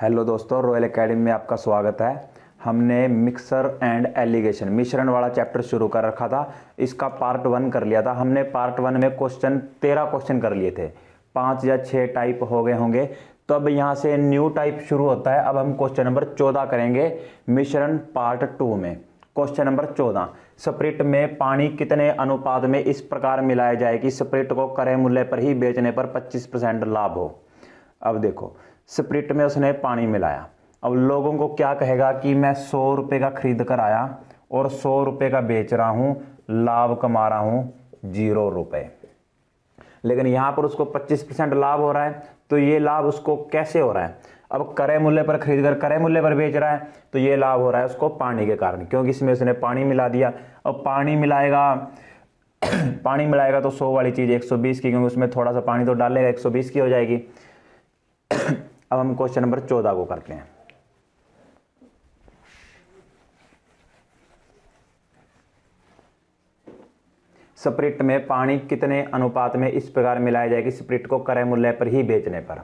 Hello दोस्तों, royal academy में आपका स्वागत है। हमने मिक्सर एंड एलिगेशन मिश्रण वाला चैप्टर शुरू कर रखा था। इसका पार्ट 1 कर लिया था हमने। पार्ट 1 में 13 क्वेश्चन कर लिए थे। 5 या 6 टाइप हो गए होंगे। तो अब यहाँ से न्यू टाइप शुरू होता है। अब हम क्वेश्चन नंबर 14 करेंगे मिश्रण पार्ट 2 में। क्वेश्चन नंबर 14, स्प्रिट में पानी कितने अनुपात में इस प्रकार मिलाया जाए कि स्प्रिट को क्रय मूल्य पर ही बेचने पर 25% लाभ हो। अब देखो, स्प्रिट में उसने पानी मिलाया। अब लोगों को क्या कहेगा कि मैं 100 रुपये का खरीद कर आया और 100 रुपये का बेच रहा हूं, लाभ कमा रहा हूं 0 रुपये। लेकिन यहां पर उसको 25% लाभ हो रहा है। तो ये लाभ उसको कैसे हो रहा है? अब क्रय मूल्य पर खरीद कर क्रय मूल्य पर बेच रहा है, तो ये लाभ हो रहा है उसको पानी के कारण, क्योंकि इसमें उसने पानी मिला दिया। अब पानी मिलाएगा पानी मिलाएगा तो 100 वाली चीज 120 की, क्योंकि उसमें थोड़ा सा पानी तो डालेगा, 120 की हो जाएगी। अब हम क्वेश्चन नंबर 14 को करते हैं। स्प्रिट में पानी कितने अनुपात में इस प्रकार मिलाया जाए कि स्प्रिट को क्रय मूल्य पर ही बेचने पर,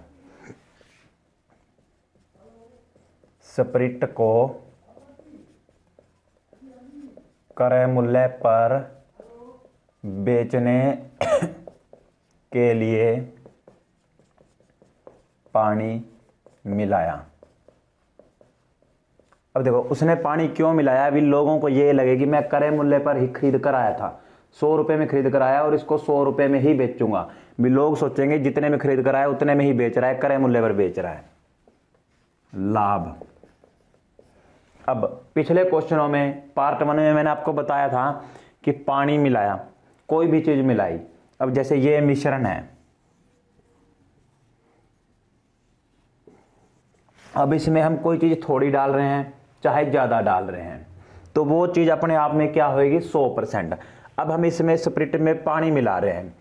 स्प्रिट को क्रय मूल्य पर बेचने के लिए पानी मिलाया। अब देखो, उसने पानी क्यों मिलाया? अभी लोगों को ये लगे कि मैं क्रय मूल्य पर ही खरीद कर आया था, 100 रुपये में खरीद कर आया और इसको 100 रुपये में ही बेचूंगा। भी लोग सोचेंगे जितने में खरीद कर आया उतने में ही बेच रहा है, क्रय मूल्य पर बेच रहा है, लाभ। अब पिछले क्वेश्चनों में पार्ट 1 में मैंने आपको बताया था कि पानी मिलाया, कोई भी चीज मिलाई। अब जैसे ये मिश्रण है, अब इसमें हम कोई चीज थोड़ी डाल रहे हैं चाहे ज्यादा डाल रहे हैं, तो वो चीज अपने आप में क्या होगी? 100%। अब हम इसमें स्प्रिट में पानी मिला रहे हैं।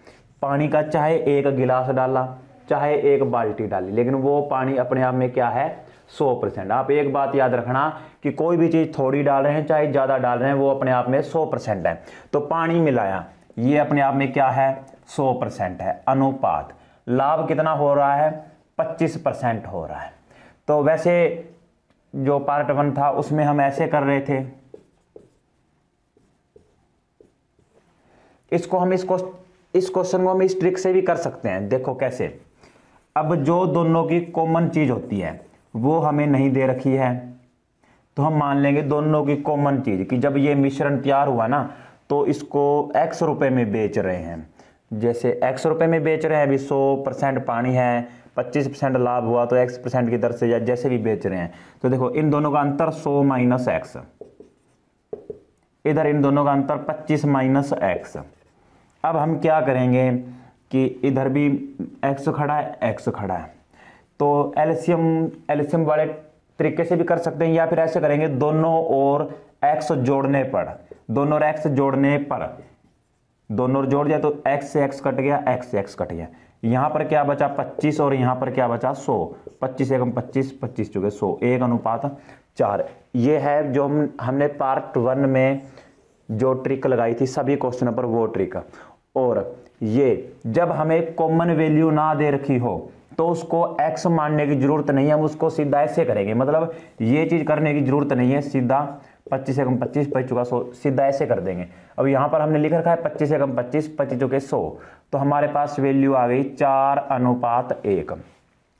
पानी का चाहे 1 गिलास डाला चाहे 1 बाल्टी डाली, लेकिन वो पानी अपने आप में क्या है? 100%। आप एक बात याद रखना कि कोई भी चीज थोड़ी डाल रहे हैं चाहे ज्यादा डाल रहे हैं, वो अपने आप में 100% है। तो पानी मिलाया, ये अपने आप में क्या है? 100% है। अनुपात, लाभ कितना हो रहा है? 25% हो रहा है। तो वैसे जो पार्ट 1 था उसमें हम ऐसे कर रहे थे। इस क्वेश्चन को हम इस ट्रिक से भी कर सकते हैं। देखो कैसे। अब जो दोनों की कॉमन चीज होती है वो हमें नहीं दे रखी है, तो हम मान लेंगे दोनों की कॉमन चीज कि जब ये मिश्रण तैयार हुआ ना, तो इसको x रुपए में बेच रहे हैं। जैसे x रुपए में बेच रहे हैं, अभी 100% पानी है, 25% लाभ हुआ, तो x% की दर से या जैसे भी बेच रहे हैं। तो देखो, इन दोनों का अंतर 100 माइनस x, इधर इन दोनों का अंतर 25 माइनस x। अब हम क्या करेंगे कि इधर भी x खड़ा है, x खड़ा है, तो एलसीएम वाले तरीके से भी कर सकते हैं, या फिर ऐसे करेंगे दोनों और x जोड़ने पर, दोनों और x जोड़ने पर, दोनों और जोड़ दिया तो x से x कट गया, x से x कट गया। यहां पर क्या बचा? 25 और यहां पर क्या बचा? 100। 25 एकम 25, 25 चुके 100, 1:4। ये है जो हमने पार्ट 1 में जो ट्रिक लगाई थी सभी क्वेश्चनों पर, वो ट्रिक। और ये जब हमें कॉमन वैल्यू ना दे रखी हो तो उसको x मानने की जरूरत नहीं है, हम उसको सीधा ऐसे करेंगे। मतलब ये चीज करने की जरूरत नहीं है, सीधा 25 एकम 25, 25 चुका 100, सीधा ऐसे कर देंगे। अब यहां पर हमने लिख रखा है 25 एकम 25, 25 चुके 100, तो हमारे पास वैल्यू आ गई 4:1।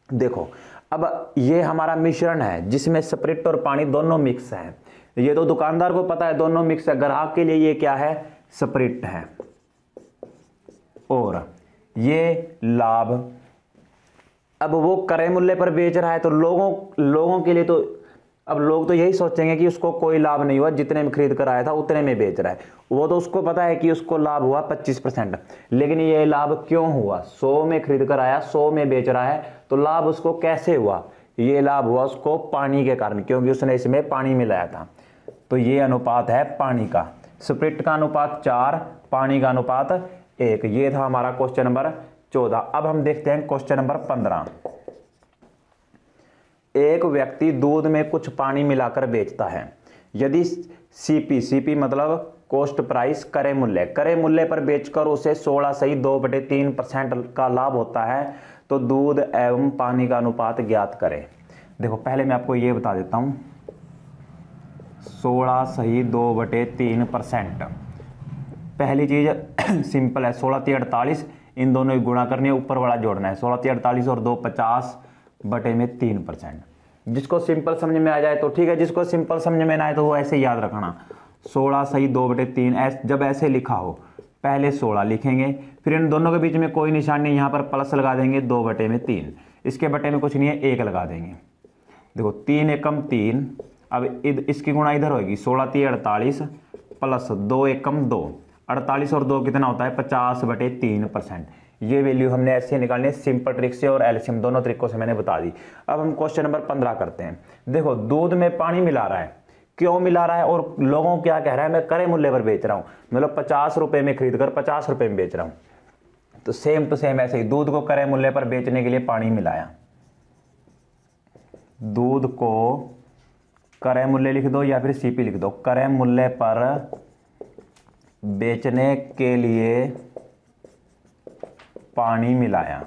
देखो, अब ये हमारा मिश्रण है जिसमें स्प्रिट और पानी दोनों मिक्स है। ये तो दुकानदार को पता है दोनों मिक्स है, ग्राहक के लिए ये क्या है? स्प्रिट है। और ये लाभ, अब वो क्रय मूल्य पर बेच रहा है, तो लोगों के लिए तो अब लोग तो यही सोचेंगे कि उसको कोई लाभ नहीं हुआ, जितने में खरीद कर आया था उतने में बेच रहा है। वो तो उसको पता है कि उसको लाभ हुआ 25%, लेकिन ये लाभ क्यों हुआ? 100 में खरीद कर आया, 100 में बेच रहा है, तो लाभ उसको कैसे हुआ? ये लाभ हुआ उसको पानी के कारण, क्योंकि उसने इसमें पानी मिलाया था। तो ये अनुपात है पानी का। स्प्रिट का अनुपात 4, पानी का अनुपात 1। ये था हमारा क्वेश्चन नंबर 14। अब हम देखते हैं क्वेश्चन नंबर 15। एक व्यक्ति दूध में कुछ पानी मिलाकर बेचता है। यदि सीपी मतलब कॉस्ट प्राइस क्रय मूल्य पर बेचकर उसे 16 सही 2/3% का लाभ होता है, तो दूध एवं पानी का अनुपात ज्ञात करें। देखो पहले मैं आपको ये बता देता हूँ, 16 सही 2/3%। पहली चीज़ सिंपल है, 16 × 48, इन दोनों की गुणा करनी है, ऊपर वाला जोड़ना है। 16 × 48 और 2 50/3%। जिसको सिंपल समझ में आ जाए तो ठीक है, जिसको सिंपल समझ में ना आए तो वो ऐसे याद रखना, 16 सही 2/3। जब ऐसे लिखा हो पहले 16 लिखेंगे, फिर इन दोनों के बीच में कोई निशान नहीं, यहाँ पर प्लस लगा देंगे 2/3। इसके बटे में कुछ नहीं है, 1 लगा देंगे। देखो 3 एकम 3, अब इसकी गुणा इधर होगी, 16 × 48 प्लस 2 एकम 2, 48 और 2 कितना होता है 50/3%। ये वैल्यू हमने ऐसे निकालनी है, सिंपल ट्रिक से और एलसीएम, दोनों तरीकों से मैंने बता दी। अब हम क्वेश्चन नंबर 15 करते हैं। देखो दूध में पानी मिला रहा है, क्यों मिला रहा है और लोगों क्या कह रहा है, मैं क्रय मूल्य पर बेच रहा हूं, मतलब 50 रुपए में खरीद कर 50 रुपए में बेच रहा हूं। तो सेम टू सेम ऐसे ही दूध को क्रय मूल्य पर बेचने के लिए पानी मिलाया, दूध को क्रय मूल्य लिख दो या फिर सीपी लिख दो, क्रय मूल्य पर बेचने के लिए पानी मिलाया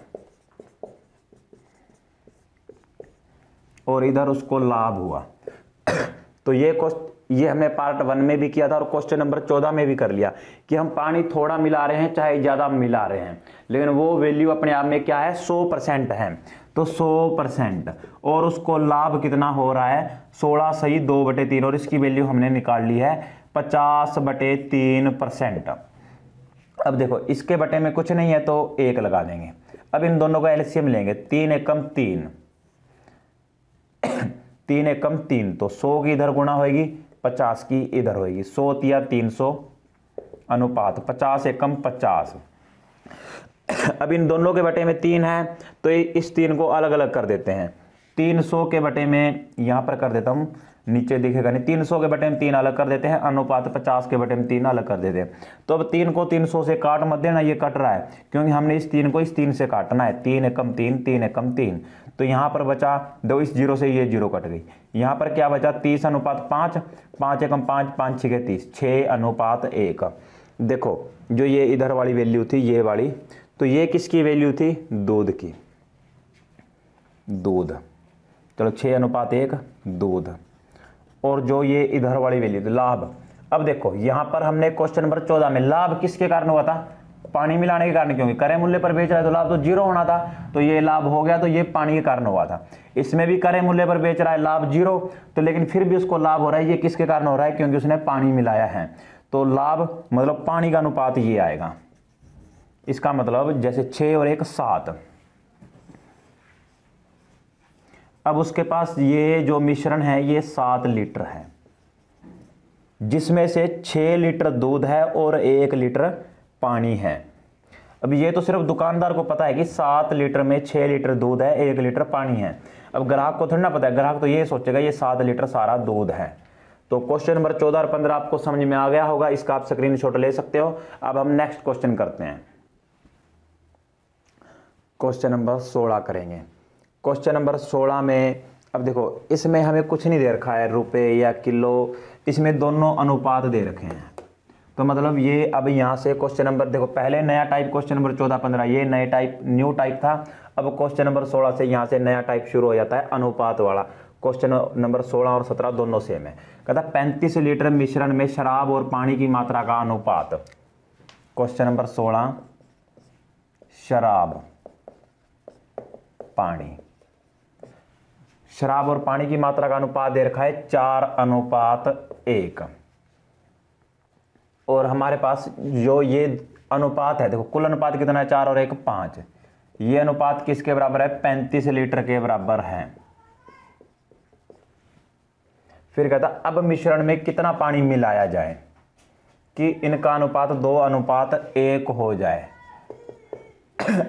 और इधर उसको लाभ हुआ। तो ये हमने पार्ट 1 में भी किया था और क्वेश्चन नंबर 14 में भी कर लिया कि हम पानी थोड़ा मिला रहे हैं चाहे ज्यादा मिला रहे हैं, लेकिन वो वैल्यू अपने आप में क्या है 100% है। तो 100% और उसको लाभ कितना हो रहा है 16 सही 2/3 और इसकी वैल्यू हमने निकाल ली है 50/3%। अब देखो इसके बटे में कुछ नहीं है तो 1 लगा देंगे। अब इन दोनों का एलसीएम लेंगे, 3 एकम 3, 3 एकम 3, तो 100 की इधर गुणा होगी, 50 की इधर होगी, 100 × 300 अनुपात 50 एकम 50। अब इन दोनों के बटे में 3 है तो इस 3 को अलग अलग कर देते हैं। 300 के बटे में यहां पर कर देता हूं, नीचे दिखेगा नहीं, 300 के बटे में 3 अलग कर देते हैं, अनुपात 50 के बटे में 3 अलग कर देते हैं। तो अब 3 को 300 से काट मत देना, ये कट रहा है क्योंकि हमने इस 3 को इस 3 से काटना है। 3 एकम 3, 3 एकम 3, तो यहां पर बचा दो, इस 0 से ये 0 कट गई। यहां पर क्या बचा 30/5, 5 एकम 5, 5 × 6 = 30, 6/1। देखो जो ये इधर वाली वैल्यू थी, ये वाली, तो ये किसकी वैल्यू थी दूध की, दूध, चलो 6/1 दूध। और जो ये इधर वाली वैल्यू थी लाभ। अब देखो यहां पर हमने क्वेश्चन नंबर 14 में लाभ किसके कारण हुआ था, पानी मिलाने के कारण, क्योंकि क्रय मूल्य पर बेच रहा है तो लाभ तो 0 होना था, तो ये लाभ हो गया, तो ये पानी के कारण हुआ था। इसमें भी क्रय मूल्य पर बेच रहा है, लाभ 0, तो लेकिन फिर भी उसको लाभ हो रहा है, ये किसके कारण हो रहा है, क्योंकि उसने पानी मिलाया है। तो लाभ मतलब पानी का अनुपात ये आएगा। इसका मतलब जैसे 6 और 1 7। अब उसके पास ये जो मिश्रण है ये 7 लीटर है, जिसमें से 6 लीटर दूध है और 1 लीटर पानी है। अब ये तो सिर्फ दुकानदार को पता है कि 7 लीटर में 6 लीटर दूध है, 1 लीटर पानी है। अब ग्राहक को थोड़ी ना पता है, ग्राहक तो ये सोचेगा ये 7 लीटर सारा दूध है। तो क्वेश्चन नंबर 14 और 15 आपको समझ में आ गया होगा, इसका आप स्क्रीनशॉट ले सकते हो। अब हम नेक्स्ट क्वेश्चन करते हैं, क्वेश्चन नंबर 16 करेंगे। क्वेश्चन नंबर 16 में अब देखो इसमें हमें कुछ नहीं दे रखा है रुपए या किलो, इसमें दोनों अनुपात दे रखे हैं। तो मतलब ये अब यहाँ से क्वेश्चन नंबर देखो, पहले नया टाइप क्वेश्चन नंबर 14-15 ये नए टाइप न्यू टाइप था। अब क्वेश्चन नंबर 16 से यहाँ से नया टाइप शुरू हो जाता है अनुपात वाला। क्वेश्चन नंबर 16 और 17 दोनों सेम है। कहता 35 लीटर मिश्रण में शराब और पानी की मात्रा का अनुपात। क्वेश्चन नंबर 16 शराब पानी, शराब और पानी की मात्रा का अनुपात दे रखा है 4:1। और हमारे पास जो ये अनुपात है, देखो कुल अनुपात कितना है 4 और 1 5। ये अनुपात किसके बराबर है 35 लीटर के बराबर है। फिर कहता अब मिश्रण में कितना पानी मिलाया जाए कि इनका अनुपात 2:1 हो जाए।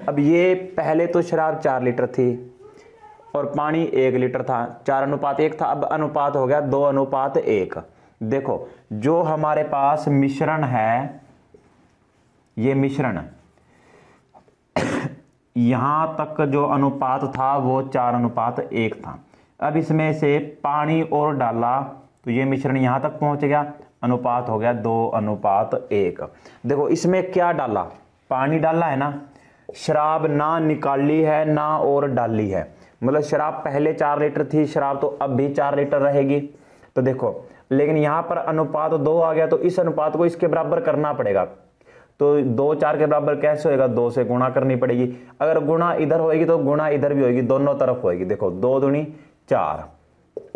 अब ये पहले तो शराब 4 लीटर थी और पानी 1 लीटर था, 4:1 था, अब अनुपात हो गया 2:1। देखो जो हमारे पास मिश्रण है, ये मिश्रण यहां तक जो अनुपात था वो 4:1 था। अब इसमें से पानी और डाला तो ये मिश्रण यहां तक पहुंच गया, अनुपात हो गया 2:1। देखो इसमें क्या डाला, पानी डाला है ना, शराब ना निकाली है ना और डाली है, मतलब शराब पहले 4 लीटर थी शराब, तो अब भी 4 लीटर रहेगी। तो देखो, लेकिन यहाँ पर अनुपात 2 आ गया, तो इस अनुपात को इसके बराबर करना पड़ेगा। तो 2 4 के बराबर कैसे होएगा, 2 से गुणा करनी पड़ेगी। अगर गुणा इधर होएगी तो गुणा इधर भी होएगी, दोनों तरफ होएगी। देखो 2 दूनी 4,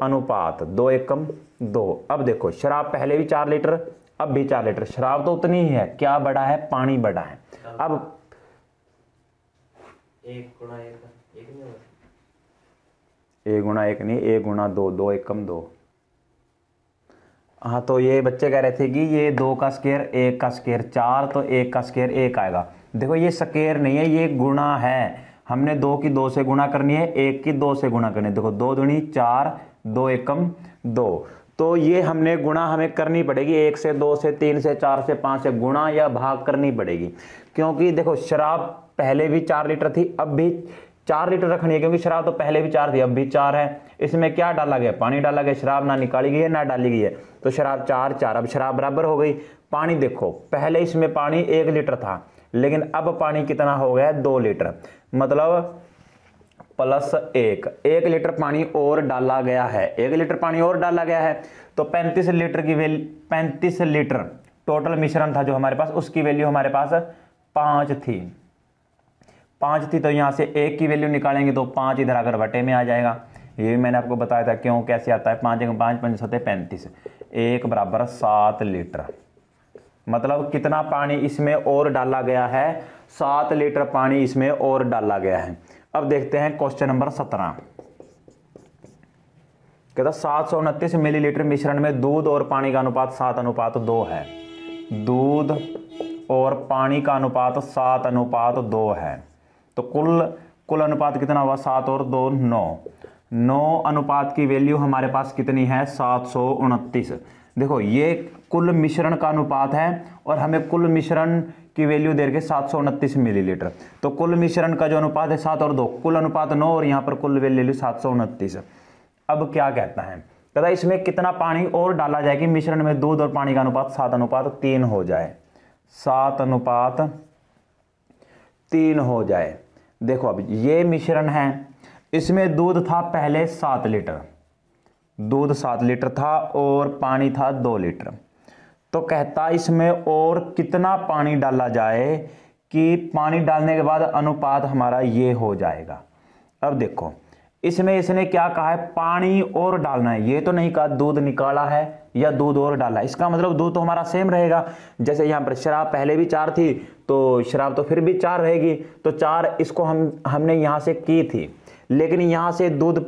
अनुपात 2 एकम 2। अब देखो शराब पहले भी 4 लीटर, अब भी 4 लीटर, शराब तो उतनी ही है, क्या बड़ा है, पानी बड़ा है। अब 1 गुणा 1 नहीं, 1 गुणा 2, 2 एकम 2। हाँ, तो ये बच्चे कह रहे थे कि ये 2 का स्क्वायर 1 का स्क्वायर 4, तो 1 का स्क्वायर 1 आएगा। देखो ये स्क्वायर नहीं है, ये गुणा है। हमने 2 की 2 से गुणा करनी है, 1 की 2 से गुणा करनी है। देखो 2 दूनी 4, 2 एकम 2। तो ये हमने गुणा हमें करनी पड़ेगी, 1 से 2 से 3 से 4 से 5 से गुणा या भाग करनी पड़ेगी। क्योंकि देखो शराब पहले भी 4 लीटर थी, अब भी 4 लीटर रखनी है, क्योंकि शराब तो पहले भी 4 थी, अब भी 4 है। इसमें क्या डाला गया, पानी डाला गया। शराब ना निकाली गई है ना डाली गई है, तो शराब 4 4, अब शराब बराबर हो गई। पानी देखो, पहले इसमें पानी 1 लीटर था, लेकिन अब पानी कितना हो गया है, 2 लीटर, मतलब प्लस 1 लीटर पानी और डाला गया है। 1 लीटर पानी और डाला गया है, तो 35 लीटर की वैल्यू, 35 लीटर टोटल मिश्रण था जो हमारे पास, उसकी वैल्यू हमारे पास 5 थी। 5 थी, तो यहाँ से 1 की वैल्यू निकालेंगे तो 5 इधर आकर बटे में आ जाएगा। ये भी मैंने आपको बताया था क्यों, कैसे आता है। 5 1 5 5 7 35, 1 बराबर 7 लीटर। मतलब कितना पानी इसमें और डाला गया है, 7 लीटर पानी इसमें और डाला गया है। अब देखते हैं क्वेश्चन नंबर 17। कहता 729 मिलीलीटर मिश्रण में दूध और पानी का अनुपात 7:2 है। दूध और पानी का अनुपात 7:2 है, तो कुल अनुपात कितना हुआ, 7 और 2 9। 9 अनुपात की वैल्यू हमारे पास कितनी है, 729। देखो ये कुल मिश्रण का अनुपात है, और हमें कुल मिश्रण की वैल्यू दे के 729 मिलीलीटर। तो कुल मिश्रण का जो अनुपात है 7 और 2, कुल अनुपात 9, और यहाँ पर कुल वैल्यू 729। अब क्या कहता है, कहता इसमें कितना पानी और डाला जाए कि मिश्रण में दूध और पानी का अनुपात 7:3 हो जाए, 7:3 हो जाए। देखो अब ये मिश्रण है, इसमें दूध था पहले 7 लीटर, दूध 7 लीटर था और पानी था 2 लीटर। तो कहता इसमें और कितना पानी डाला जाए कि पानी डालने के बाद अनुपात हमारा ये हो जाएगा। अब देखो इसमें इसने क्या कहा है, पानी और डालना है। ये तो नहीं कहा दूध निकाला है या दूध और डाला है, इसका मतलब दूध तो हमारा सेम रहेगा। जैसे यहाँ पर शराब पहले भी 4 थी, तो शराब तो फिर भी 4 रहेगी। तो 4 इसको हमने यहाँ से की थी, लेकिन यहाँ से दूध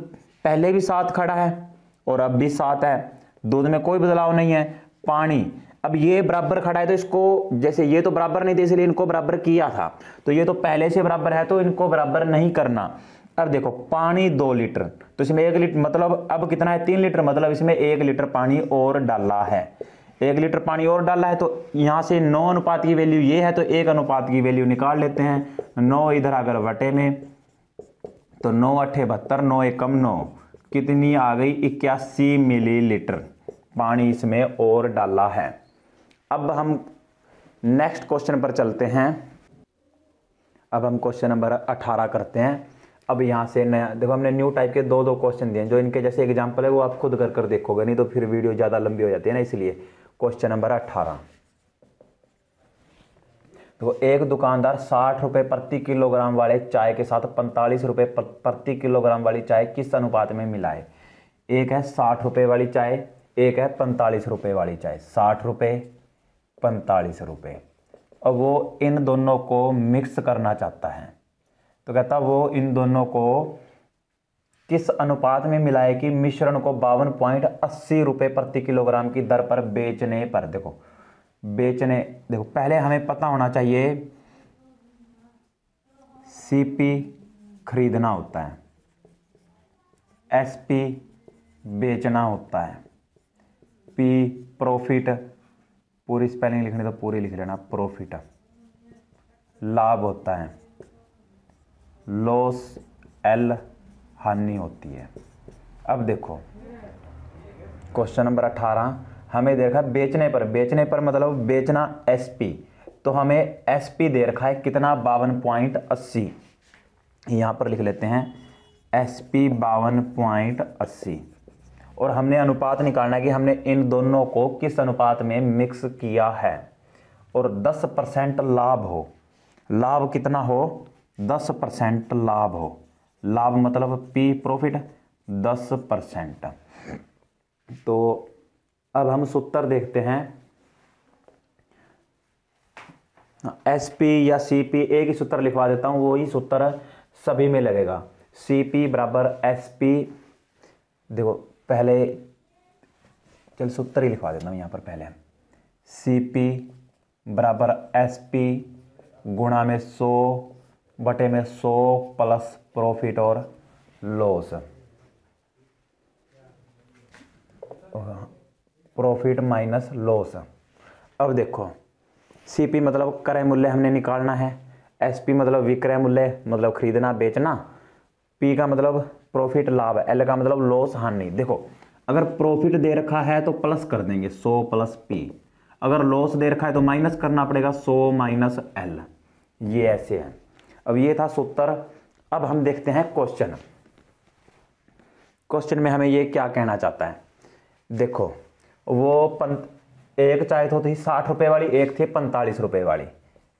पहले भी 7 खड़ा है और अब भी 7 है, दूध में कोई बदलाव नहीं है। पानी अब ये बराबर खड़ा है, तो इसको, जैसे ये तो बराबर नहीं थे इसलिए इनको बराबर किया था, तो ये तो पहले से बराबर है तो इनको बराबर नहीं करना। अब देखो पानी 2 लीटर, तो इसमें 1 लीटर, मतलब अब कितना है, 3 लीटर, मतलब इसमें 1 लीटर पानी और डाला है। 1 लीटर पानी और डाला है, तो यहाँ से 9 अनुपात की वैल्यू ये है, तो 1 अनुपात की वैल्यू निकाल लेते हैं। 9 इधर आकर बटे में, तो 9 8 72, 9 एकम 9, कितनी आ गई, 81 मिलीलीटर पानी इसमें और डाला है। अब हम नेक्स्ट क्वेश्चन पर चलते हैं। अब हम क्वेश्चन नंबर 18 करते हैं। अब यहाँ से नया देखो, हमने न्यू टाइप के 2 क्वेश्चन दिए, जो इनके जैसे एग्जांपल है वो आप खुद कर देखोगे, नहीं तो फिर वीडियो ज़्यादा लंबी हो जाती है ना, इसलिए। क्वेश्चन नंबर 18, तो एक दुकानदार 60 रुपये प्रति किलोग्राम वाले चाय के साथ 45 रुपये प्रति किलोग्राम वाली चाय किस अनुपात में मिलाए। एक है 60 रुपये वाली चाय, एक है 45 रुपये वाली चाय। 60 रुपये 45 रुपये, अब वो इन दोनों को मिक्स करना चाहता है, तो कहता वो इन दोनों को किस अनुपात में मिलाए कि मिश्रण को 52.80 रुपये प्रति किलोग्राम की दर पर बेचने पर। देखो पहले हमें पता होना चाहिए, सीपी खरीदना होता है, एसपी बेचना होता है, पी प्रॉफिट, पूरी स्पेलिंग लिखनी तो पूरी लिख लेना, प्रॉफिट लाभ होता है, लॉस एल हानि होती है। अब देखो क्वेश्चन नंबर 18 हमें दे रखा है बेचने पर मतलब बेचना एसपी, तो हमें एसपी दे रखा है कितना, 52.80। यहाँ पर लिख लेते हैं SP 52.80 और हमने अनुपात निकालना है कि हमने इन दोनों को किस अनुपात में मिक्स किया है और 10% लाभ हो। लाभ कितना हो? 10% लाभ हो। लाभ मतलब P प्रॉफिट 10%। तो अब हम सूत्र देखते हैं। SP या CP एक ही सूत्र लिखवा देता हूं, वही सूत्र सभी में लगेगा। CP बराबर SP, देखो पहले चल सूत्र ही लिखवा देता हूं यहां पर पहले। CP बराबर SP गुणा में 100 बटे में 100 प्लस प्रॉफिट और लॉस। Profit minus loss. अब देखो CP मतलब क्रय मूल्य हमने निकालना है, SP मतलब विक्रय मूल्य मतलब खरीदना बेचना, P का मतलब प्रॉफिट लाभ, L का मतलब लॉस हानि। देखो अगर प्रॉफिट दे रखा है तो प्लस कर देंगे 100 प्लस P, अगर लॉस दे रखा है तो माइनस करना पड़ेगा 100 माइनस L। ये ऐसे है। अब ये था सूत्र। अब हम देखते हैं क्वेश्चन। क्वेश्चन में हमें ये क्या कहना चाहता है। देखो वो एक चाहे तो थी 60 रुपए वाली, एक थी 45 रुपए वाली।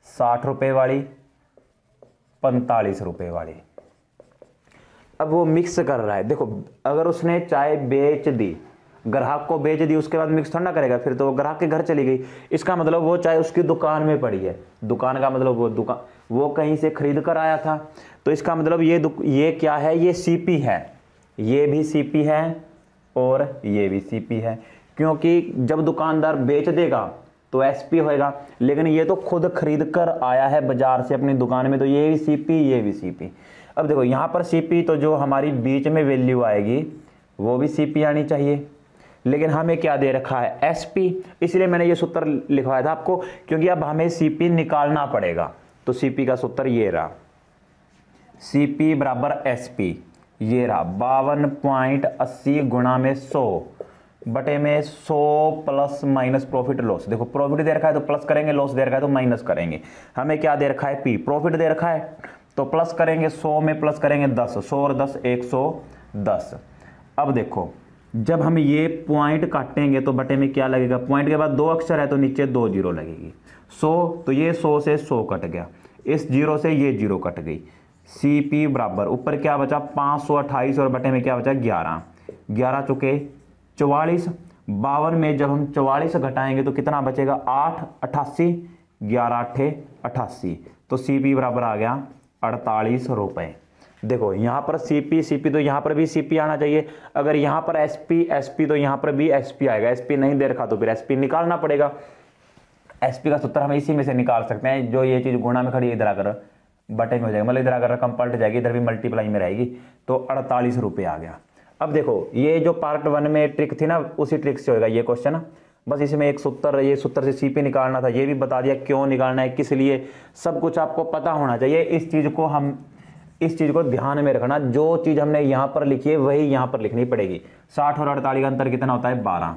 60 रुपए वाली 45 रुपए वाली। अब वो मिक्स कर रहा है। देखो अगर उसने चाय बेच दी, ग्राहक को बेच दी, उसके बाद मिक्स थोड़ा ना करेगा, फिर तो वो ग्राहक के घर चली गई। इसका मतलब वो चाय उसकी दुकान में पड़ी है। दुकान का मतलब वो कहीं से खरीद कर आया था। तो इसका मतलब ये क्या है? ये CP है। ये भी CP है और ये भी CP है, क्योंकि जब दुकानदार बेच देगा तो SP होएगा, लेकिन ये तो खुद खरीद कर आया है बाजार से अपनी दुकान में, तो ये भी CP ये भी CP। अब देखो यहाँ पर CP तो जो हमारी बीच में वैल्यू आएगी वो भी CP आनी चाहिए, लेकिन हमें क्या दे रखा है? SP। इसलिए मैंने ये सूत्र लिखवाया था आपको, क्योंकि अब हमें CP निकालना पड़ेगा। तो CP का सूत्र ये रहा, CP बराबर SP, ये रहा 52.80 गुणा में 100 बटे में 100 प्लस माइनस प्रॉफिट लॉस। देखो प्रॉफिट दे रखा है तो प्लस करेंगे, लॉस दे रखा है तो माइनस करेंगे। हमें क्या दे रखा है? P। प्रॉफिट दे रखा है तो प्लस करेंगे, 100 में प्लस करेंगे 10, 100 और 10 110। अब देखो जब हम ये पॉइंट काटेंगे तो बटे में क्या लगेगा? पॉइंट के बाद 2 अक्षर है तो नीचे 2 जीरो लगेगी। 100 तो ये 100 से 100 कट गया, इस जीरो से ये जीरो कट गई। CP बराबर ऊपर क्या बचा? 528 और बटे में क्या बचा? 11। 11 चुके 44। 52 में जब हम 44 घटाएंगे तो कितना बचेगा? 8 88, 11 8 88। तो CP बराबर आ गया 48 रुपए। देखो यहाँ पर CP तो यहाँ पर भी CP आना चाहिए। अगर यहाँ पर SP तो यहाँ पर भी SP आएगा। SP नहीं दे रखा तो फिर SP निकालना पड़ेगा। SP का सूत्र हम इसी में से निकाल सकते हैं। जो ये चीज गुणा में खड़ी इधर आकर बटे में हो जाएगा, मतलब इधर आकर रकम पलट जाएगी, इधर भी मल्टीप्लाई में रहेगी। तो 48 रुपये आ गया। अब देखो ये जो पार्ट 1 में ट्रिक थी ना, उसी ट्रिक से होगा ये क्वेश्चन। बस इसमें एक सूत्र, ये सूत्र से CP निकालना था। ये भी बता दिया क्यों निकालना है, किस लिए, सब कुछ आपको पता होना चाहिए। इस चीज को ध्यान में रखना। जो चीज हमने यहाँ पर लिखी है वही यहाँ पर लिखनी पड़ेगी। 60 और 48 का अंतर कितना होता है? 12।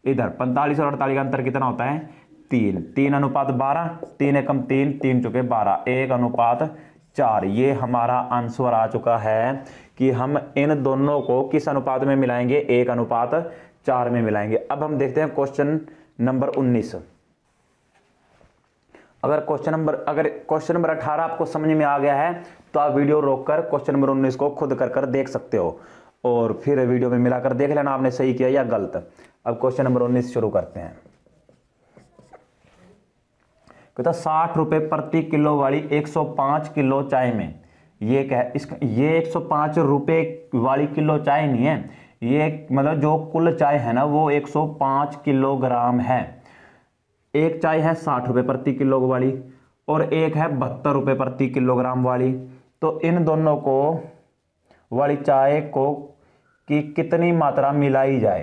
इधर 45 और 48 का अंतर कितना होता है? 3। 3 अनुपात 12, 3 एकम 3, 3 चुके 12, 1 अनुपात 4। ये हमारा आंसर आ चुका है कि हम इन दोनों को किस अनुपात में मिलाएंगे? 1 अनुपात 4 में मिलाएंगे। अब हम देखते हैं क्वेश्चन नंबर 19। अगर क्वेश्चन नंबर 18 आपको समझ में आ गया है तो आप वीडियो रोककर क्वेश्चन नंबर 19 को खुद कर देख सकते हो और फिर वीडियो में मिलाकर देख लेना आपने सही किया या गलत। अब क्वेश्चन नंबर 19 शुरू करते हैं। कहता 60 रुपए प्रति किलो वाली 105 किलो चाय में, ये क्या है? ये 105 रुपए वाली किलो चाय नहीं है, ये मतलब जो कुल चाय है ना वो 105 किलोग्राम है। एक चाय है 60 रुपए प्रति किलो वाली और एक है 72 रुपए प्रति किलोग्राम वाली। तो इन दोनों को वाली चाय को की कितनी मात्रा मिलाई जाए?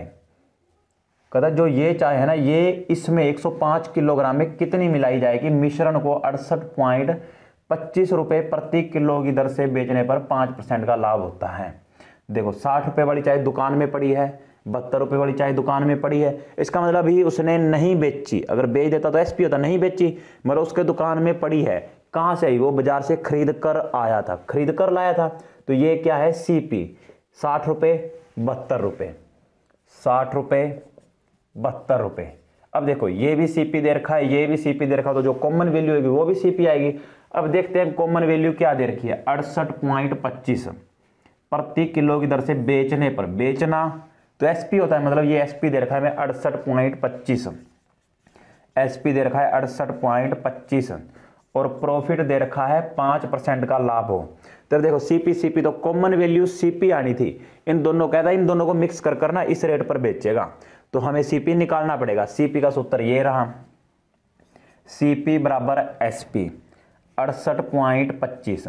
कहता जो ये चाय है ना, ये इसमें 105 किलोग्राम में कितनी मिलाई जाएगी? मिश्रण को 68.25 रुपए प्रति किलो की दर से बेचने पर 5% का लाभ होता है। देखो 60 रुपए वाली चाय दुकान में पड़ी है, 72 रुपए वाली चाय दुकान में पड़ी है। इसका मतलब ही उसने नहीं बेची। अगर बेच देता तो SP होता, नहीं बेची मतलब उसके दुकान में पड़ी है। कहां से आई? वो बाजार से खरीद कर आया था, खरीद कर लाया था। तो ये क्या है सीपी 60 रुपये 72 रुपये, 60 रुपये 72 रुपये। अब देखो ये भी सीपी दे रखा है, ये भी सीपी दे रखा है, तो जो कॉमन वैल्यू होगी वो भी सीपी आएगी। अब देखते हैं कॉमन वैल्यू क्या दे रखी है, 68.25 प्रति किलो की दर से बेचने पर, बेचना तो एसपी होता है, मतलब ये एसपी दे रखा है मैं 68.25, एसपी दे रखा है 68.25 और प्रॉफिट दे रखा है 5% का लाभ हो। तो देखो सीपी सीपी तो कॉमन वैल्यू सीपी आनी थी, इन दोनों कहता है इन दोनों को मिक्स कर करना इस रेट पर बेचेगा, तो हमें सीपी निकालना पड़ेगा। सीपी का सूत्र ये रहा, सीपी बराबर एसपी 68.25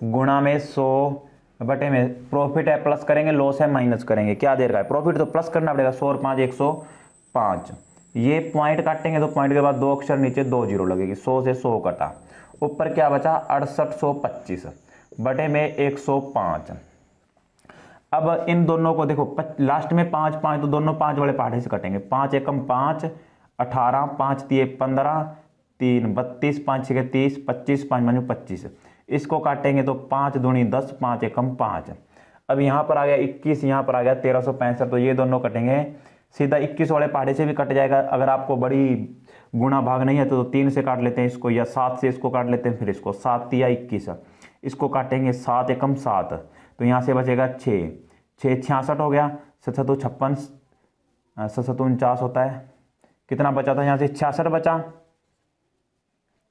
गुणा में 100 बटे में प्रॉफिट है प्लस करेंगे, लॉस है माइनस करेंगे। क्या दे रखा है, प्रॉफिट तो प्लस करना पड़ेगा, 100 और 5 105, ये पॉइंट काटेंगे तो पॉइंट के बाद 2 अक्षर नीचे 2 जीरो लगेगी, 100 से 100 कटा, ऊपर क्या बचा 6825 बटे में 105। अब इन दोनों को देखो लास्ट में 5 5 तो दोनों 5 वाले पहाड़े से कटेंगे, 5 एकम 5 18, 5 तिये 15, 3 32, 5 छः 30, 25, 5 मानो 25, इसको काटेंगे तो 5 दूनी 10, 5 एकम 5। अब यहाँ पर आ गया 21, यहाँ पर आ गया 1365, तो ये दोनों कटेंगे, सीधा 21 वाले पहाड़े से भी कट जाएगा। अगर आपको बड़ी गुणा भाग नहीं है तो 3 से काट लेते हैं इसको, या 7 से इसको काट लेते हैं, फिर इसको 7 तिया 21, इसको काटेंगे 7 एकम 7, तो यहाँ से बचेगा 6 6 66 हो गया, 7 7 56, 7 7 49 होता है, कितना बचा था यहाँ से 66 बचा,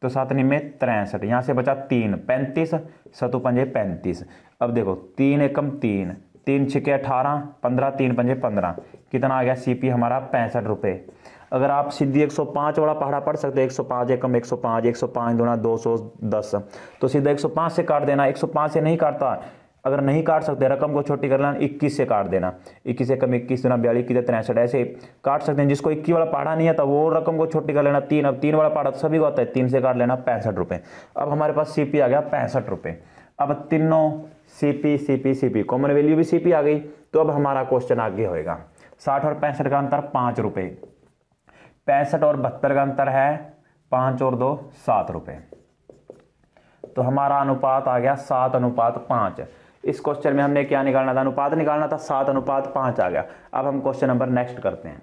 तो 7 में 63, यहाँ से बचा 3 35, 7 पंजे 35। अब देखो 3 एकम 3, 3 छिके 18, 15 3 पंजे 15, कितना आ गया सीपी हमारा 65 रुपये। अगर आप सीधी 105 वाला पहाड़ा पढ़ सकते हैं, 105 एकम 105, 105 दूना 210, तो सीधा 105 से काट देना, 105 से नहीं काटता, अगर नहीं काट सकते रकम को छोटी कर लेना, 21 से काट देना, 21 एकम 21 दूना 42 की 63, ऐसे काट सकते हैं। जिसको 21 वाला पहाड़ा नहीं आता वो रकम को छोटी कर लेना 3, अब 3 वाला पहाड़ा तो सभी को आता है, 3 से काट लेना 65 रुपये। अब हमारे पास सीपी आ गया 65 रुपये। अब तीनों CP CP CP common value भी सीपी आ गई, तो अब हमारा क्वेश्चन आगे होएगा। 60 और 65 का अंतर 5 रुपये, 65 और 72 का अंतर है 5 और 2 7 रुपये, तो हमारा अनुपात आ गया 7:5। इस क्वेश्चन में हमने क्या निकालना था, अनुपात निकालना था, 7:5 आ गया। अब हम क्वेश्चन नंबर नेक्स्ट करते हैं।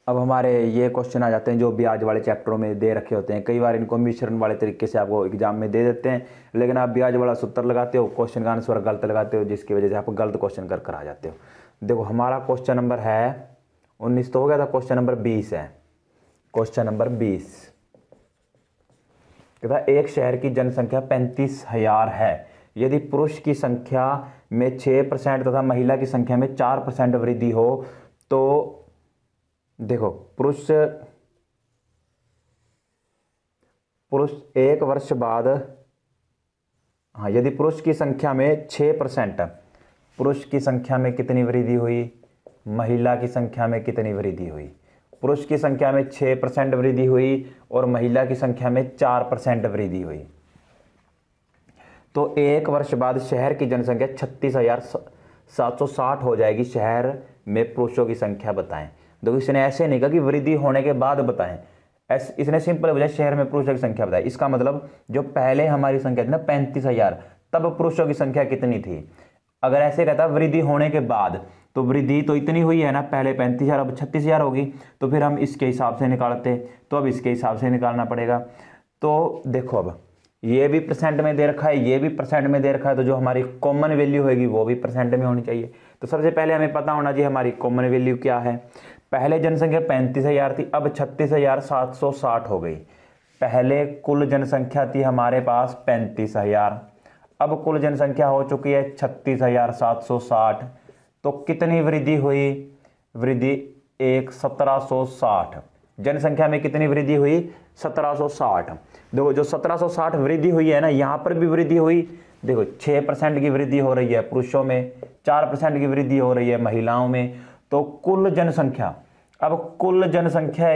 अब हमारे ये क्वेश्चन आ जाते हैं जो ब्याज वाले चैप्टरों में दे रखे होते हैं, कई बार इनको मिश्रण वाले तरीके से आपको एग्जाम में दे देते हैं, लेकिन आप ब्याज वाला सूत्र लगाते हो, क्वेश्चन का आंसर गलत लगाते हो, जिसकी वजह से आप गलत क्वेश्चन कर आ जाते हो। देखो हमारा क्वेश्चन नंबर है 19 तो हो गया था, क्वेश्चन नंबर 20 है। क्वेश्चन नंबर 20 कहता एक शहर की जनसंख्या 35,000 है, यदि पुरुष की संख्या में 6% तथा महिला की संख्या में 4% वृद्धि हो तो देखो पुरुष 1 वर्ष बाद, हाँ यदि पुरुष की संख्या में 6%, पुरुष की संख्या में कितनी वृद्धि हुई, महिला की संख्या में कितनी वृद्धि हुई, पुरुष की संख्या में 6% वृद्धि हुई और महिला की संख्या में 4% वृद्धि हुई, तो 1 वर्ष बाद शहर की जनसंख्या 36,760 हो जाएगी। शहर में पुरुषों की संख्या बताएं। देखो इसने ऐसे नहीं कहा कि वृद्धि होने के बाद बताएं, इसने सिंपल वजह शहर में पुरुषों की संख्या बताई। इसका मतलब जो पहले हमारी संख्या थी ना 35,000, तब पुरुषों की संख्या कितनी थी। अगर ऐसे कहता वृद्धि होने के बाद, तो वृद्धि तो इतनी हुई है ना, पहले 35,000 अब 36,000 होगी, तो फिर हम इसके हिसाब से निकालते, तो अब इसके हिसाब से निकालना पड़ेगा। तो देखो अब ये भी परसेंट में दे रखा है, ये भी परसेंट में दे रखा है, तो जो हमारी कॉमन वैल्यू होगी वो भी परसेंट में होनी चाहिए। तो सबसे पहले हमें पता होना चाहिए हमारी कॉमन वैल्यू क्या है। पहले जनसंख्या 35,000 थी, अब 36,760 हो गई। पहले कुल जनसंख्या थी हमारे पास 35,000, अब कुल जनसंख्या हो चुकी है 36,760, तो कितनी वृद्धि हुई, वृद्धि 1760, जनसंख्या में कितनी वृद्धि हुई 1760। देखो जो 1760 वृद्धि हुई है ना, यहाँ पर भी वृद्धि हुई, देखो 6% की वृद्धि हो रही है पुरुषों में, 4% की वृद्धि हो रही है महिलाओं में, तो कुल जनसंख्या, अब कुल जनसंख्या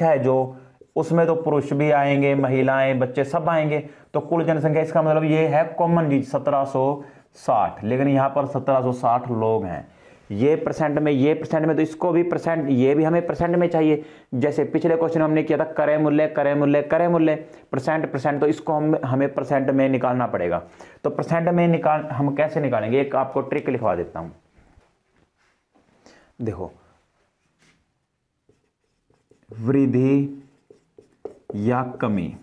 है जो उसमें तो पुरुष भी आएंगे, महिलाएं, बच्चे सब आएंगे, तो कुल जनसंख्या, इसका मतलब ये है कॉमन चीज 1760, लेकिन यहाँ पर 1760 लोग हैं। ये परसेंट में, ये परसेंट में, तो इसको भी परसेंट, ये भी हमें परसेंट में चाहिए। जैसे पिछले क्वेश्चन में हमने किया था क्रय मूल्य क्रय मूल्य क्रय मूल्य, परसेंट परसेंट, तो इसको हमें परसेंट में निकालना पड़ेगा। तो परसेंट में हम कैसे निकालेंगे, एक आपको ट्रिक लिखवा देता हूं। देखो, वृद्धि या कमी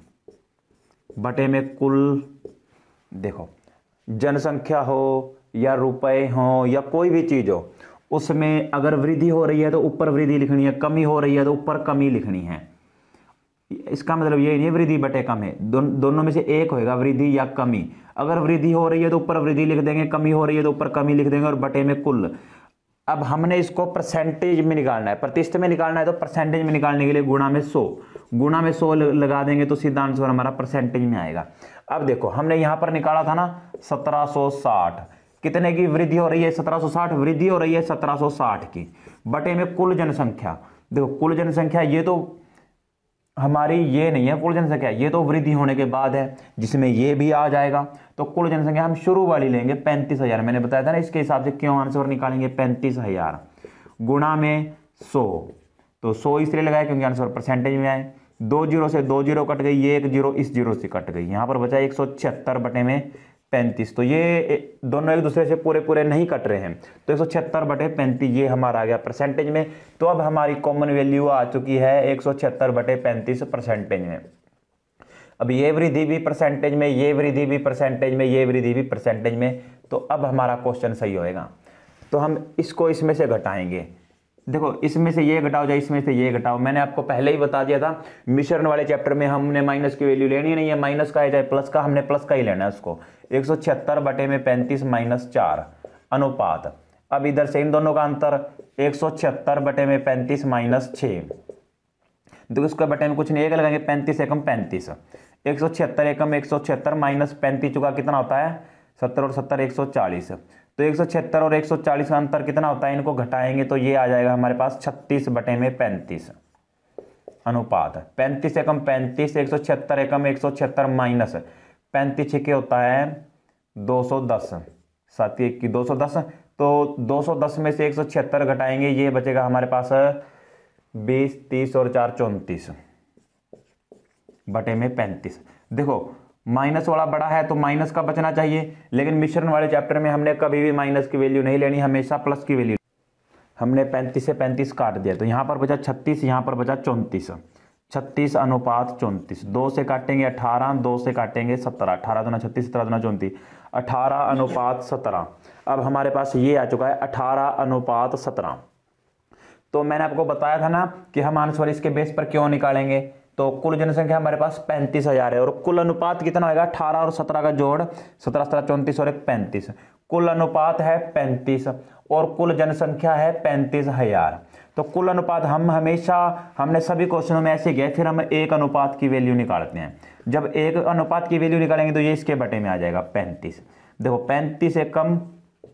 बटे में कुल, देखो जनसंख्या हो या रुपए हो या कोई भी चीज हो, उसमें अगर वृद्धि हो रही है तो ऊपर वृद्धि लिखनी है, कमी हो रही है तो ऊपर कमी लिखनी है। इसका मतलब ये नहीं वृद्धि बटे कम है, दोनों में से एक होएगा, वृद्धि या कमी। अगर वृद्धि हो रही है तो ऊपर वृद्धि लिख देंगे, कमी हो रही है तो ऊपर कमी लिख देंगे, और बटे में कुल। अब हमने इसको परसेंटेज में निकालना है, प्रतिशत में निकालना है, तो परसेंटेज में निकालने के लिए गुणा में 100 लगा देंगे तो सीधा आंसर हमारा परसेंटेज में आएगा। अब देखो, हमने यहां पर निकाला था ना 1760, कितने की वृद्धि हो रही है, 1760 वृद्धि हो रही है 1760 की, बटे में कुल जनसंख्या। देखो कुल जनसंख्या ये तो हमारी ये नहीं है कुल जनसंख्या, ये तो वृद्धि होने के बाद है, जिसमें ये भी आ जाएगा। तो कुल जनसंख्या हम शुरू वाली लेंगे 35,000, मैंने बताया था ना, इसके हिसाब से क्यों आंसर निकालेंगे 35,000 गुणा में 100। तो 100 इसलिए लगाया क्योंकि आंसर परसेंटेज में आए। 2 जीरो से 2 जीरो कट गई, ये 1 जीरो इस जीरो से कट गई, यहां पर बचा 176 बटे में 35। तो ये दोनों एक दूसरे से पूरे पूरे नहीं कट रहे हैं, तो 176 बटे 35 ये हमारा आ गया परसेंटेज में। तो अब हमारी कॉमन वैल्यू आ चुकी है 176 बटे 35 परसेंटेज में। अब ये वृद्धि भी परसेंटेज में, ये वृद्धि भी परसेंटेज में, ये वृद्धि भी परसेंटेज में, तो अब हमारा क्वेश्चन सही होएगा। तो हम इसको इसमें से घटाएंगे। देखो, इसमें से ये घटाओ या इसमें से ये घटाओ, मैंने आपको पहले ही बता दिया था, मिश्रण वाले चैप्टर में हमने माइनस की वैल्यू लेनी नहीं है, माइनस का है चाहे प्लस का, हमने प्लस का ही लेना है उसको। 176 बटे में 35 माइनस 4 अनुपात। अब इधर से इन दोनों का अंतर 176 बटे में 35 माइनस 6, देखो इसका बटे में कुछ नहीं, एक लगाएंगे 35 एकम 35, 176 एकम 176 माइनस 35 चुका कितना होता है 70 और 70 140। तो 176 और 140 का अंतर कितना होता है, इनको घटाएंगे तो ये आ जाएगा हमारे पास 36 बटे में 35 अनुपात। 35 एकम 35, 176 एकम 176 माइनस 35 छके होता है 210, 7 1 की 210। तो 210 में से 176 घटाएंगे, ये बचेगा हमारे पास 20, 30 और 4 34 बटे में 35। देखो माइनस वाला बड़ा है तो माइनस का बचना चाहिए, लेकिन मिश्रण वाले चैप्टर में हमने कभी भी माइनस की वैल्यू नहीं लेनी, हमेशा प्लस की वैल्यू। हमने 35 से 35 काट दिया, तो यहां पर बचा 36, यहां पर बचा 34, 36 अनुपात 34। 2 से काटेंगे 18, 2 से काटेंगे 17, 18 दूना 36, 17 दूना 34, 18 अनुपात 17। अब हमारे पास ये आ चुका है 18 अनुपात 17। तो मैंने आपको बताया था ना कि हम आंसर इसके बेस पर क्यों निकालेंगे। तो कुल जनसंख्या हमारे पास 35,000 है, और कुल अनुपात कितना होगा 18 और 17 का जोड़ 17 17 34 और 1 35। कुल अनुपात है 35 और कुल जनसंख्या है 35,000। तो कुल अनुपात हम हमेशा, हमने सभी क्वेश्चनों में ऐसे किया, फिर हम एक अनुपात की वैल्यू निकालते हैं। जब एक अनुपात की वैल्यू निकालेंगे तो ये इसके बटे में आ जाएगा 35। देखो 35 एकम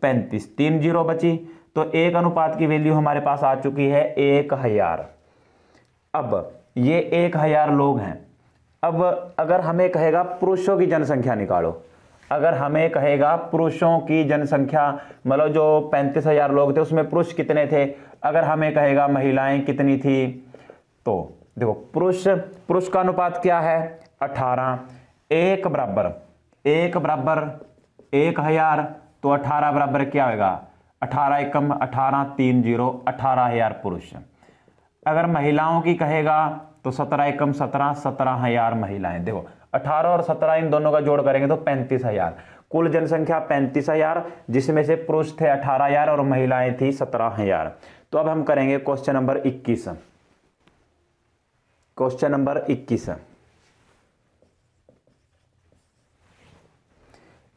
35, 3 जीरो बची, तो एक अनुपात की वैल्यू हमारे पास आ चुकी है 1000। अब ये 1000 लोग हैं। अब अगर हमें कहेगा पुरुषों की जनसंख्या निकालो, अगर हमें कहेगा पुरुषों की जनसंख्या, मतलब जो 35,000 लोग थे उसमें पुरुष कितने थे, अगर हमें कहेगा महिलाएं कितनी थी, तो देखो पुरुष का अनुपात क्या है 18, एक बराबर 1000, तो 18 बराबर क्या होगा 18 एकम 18, 3 जीरो 18,000 पुरुष। अगर महिलाओं की कहेगा तो 17 एकम 17, 17,000 महिलाएं। देखो 18 और 17 इन दोनों का जोड़ करेंगे तो 35,000। कुल जनसंख्या 35,000, जिसमें से पुरुष थे 18,000 और महिलाएं थी 17,000। तो अब हम करेंगे क्वेश्चन नंबर 21। क्वेश्चन नंबर 21,